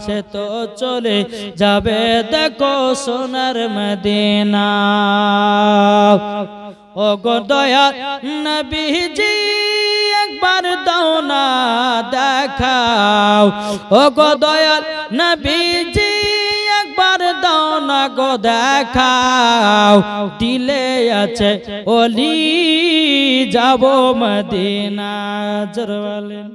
সে তো চলে যাবে দেখো সোনার মদিনা। ও গো দয়া নবীজি একবার দাও না দেখাও, ও গো দয়া নবীজি একবার দাও না গো দেখাও, দিলে আছে ওলি যাব মদিনা। জোরে বলেন।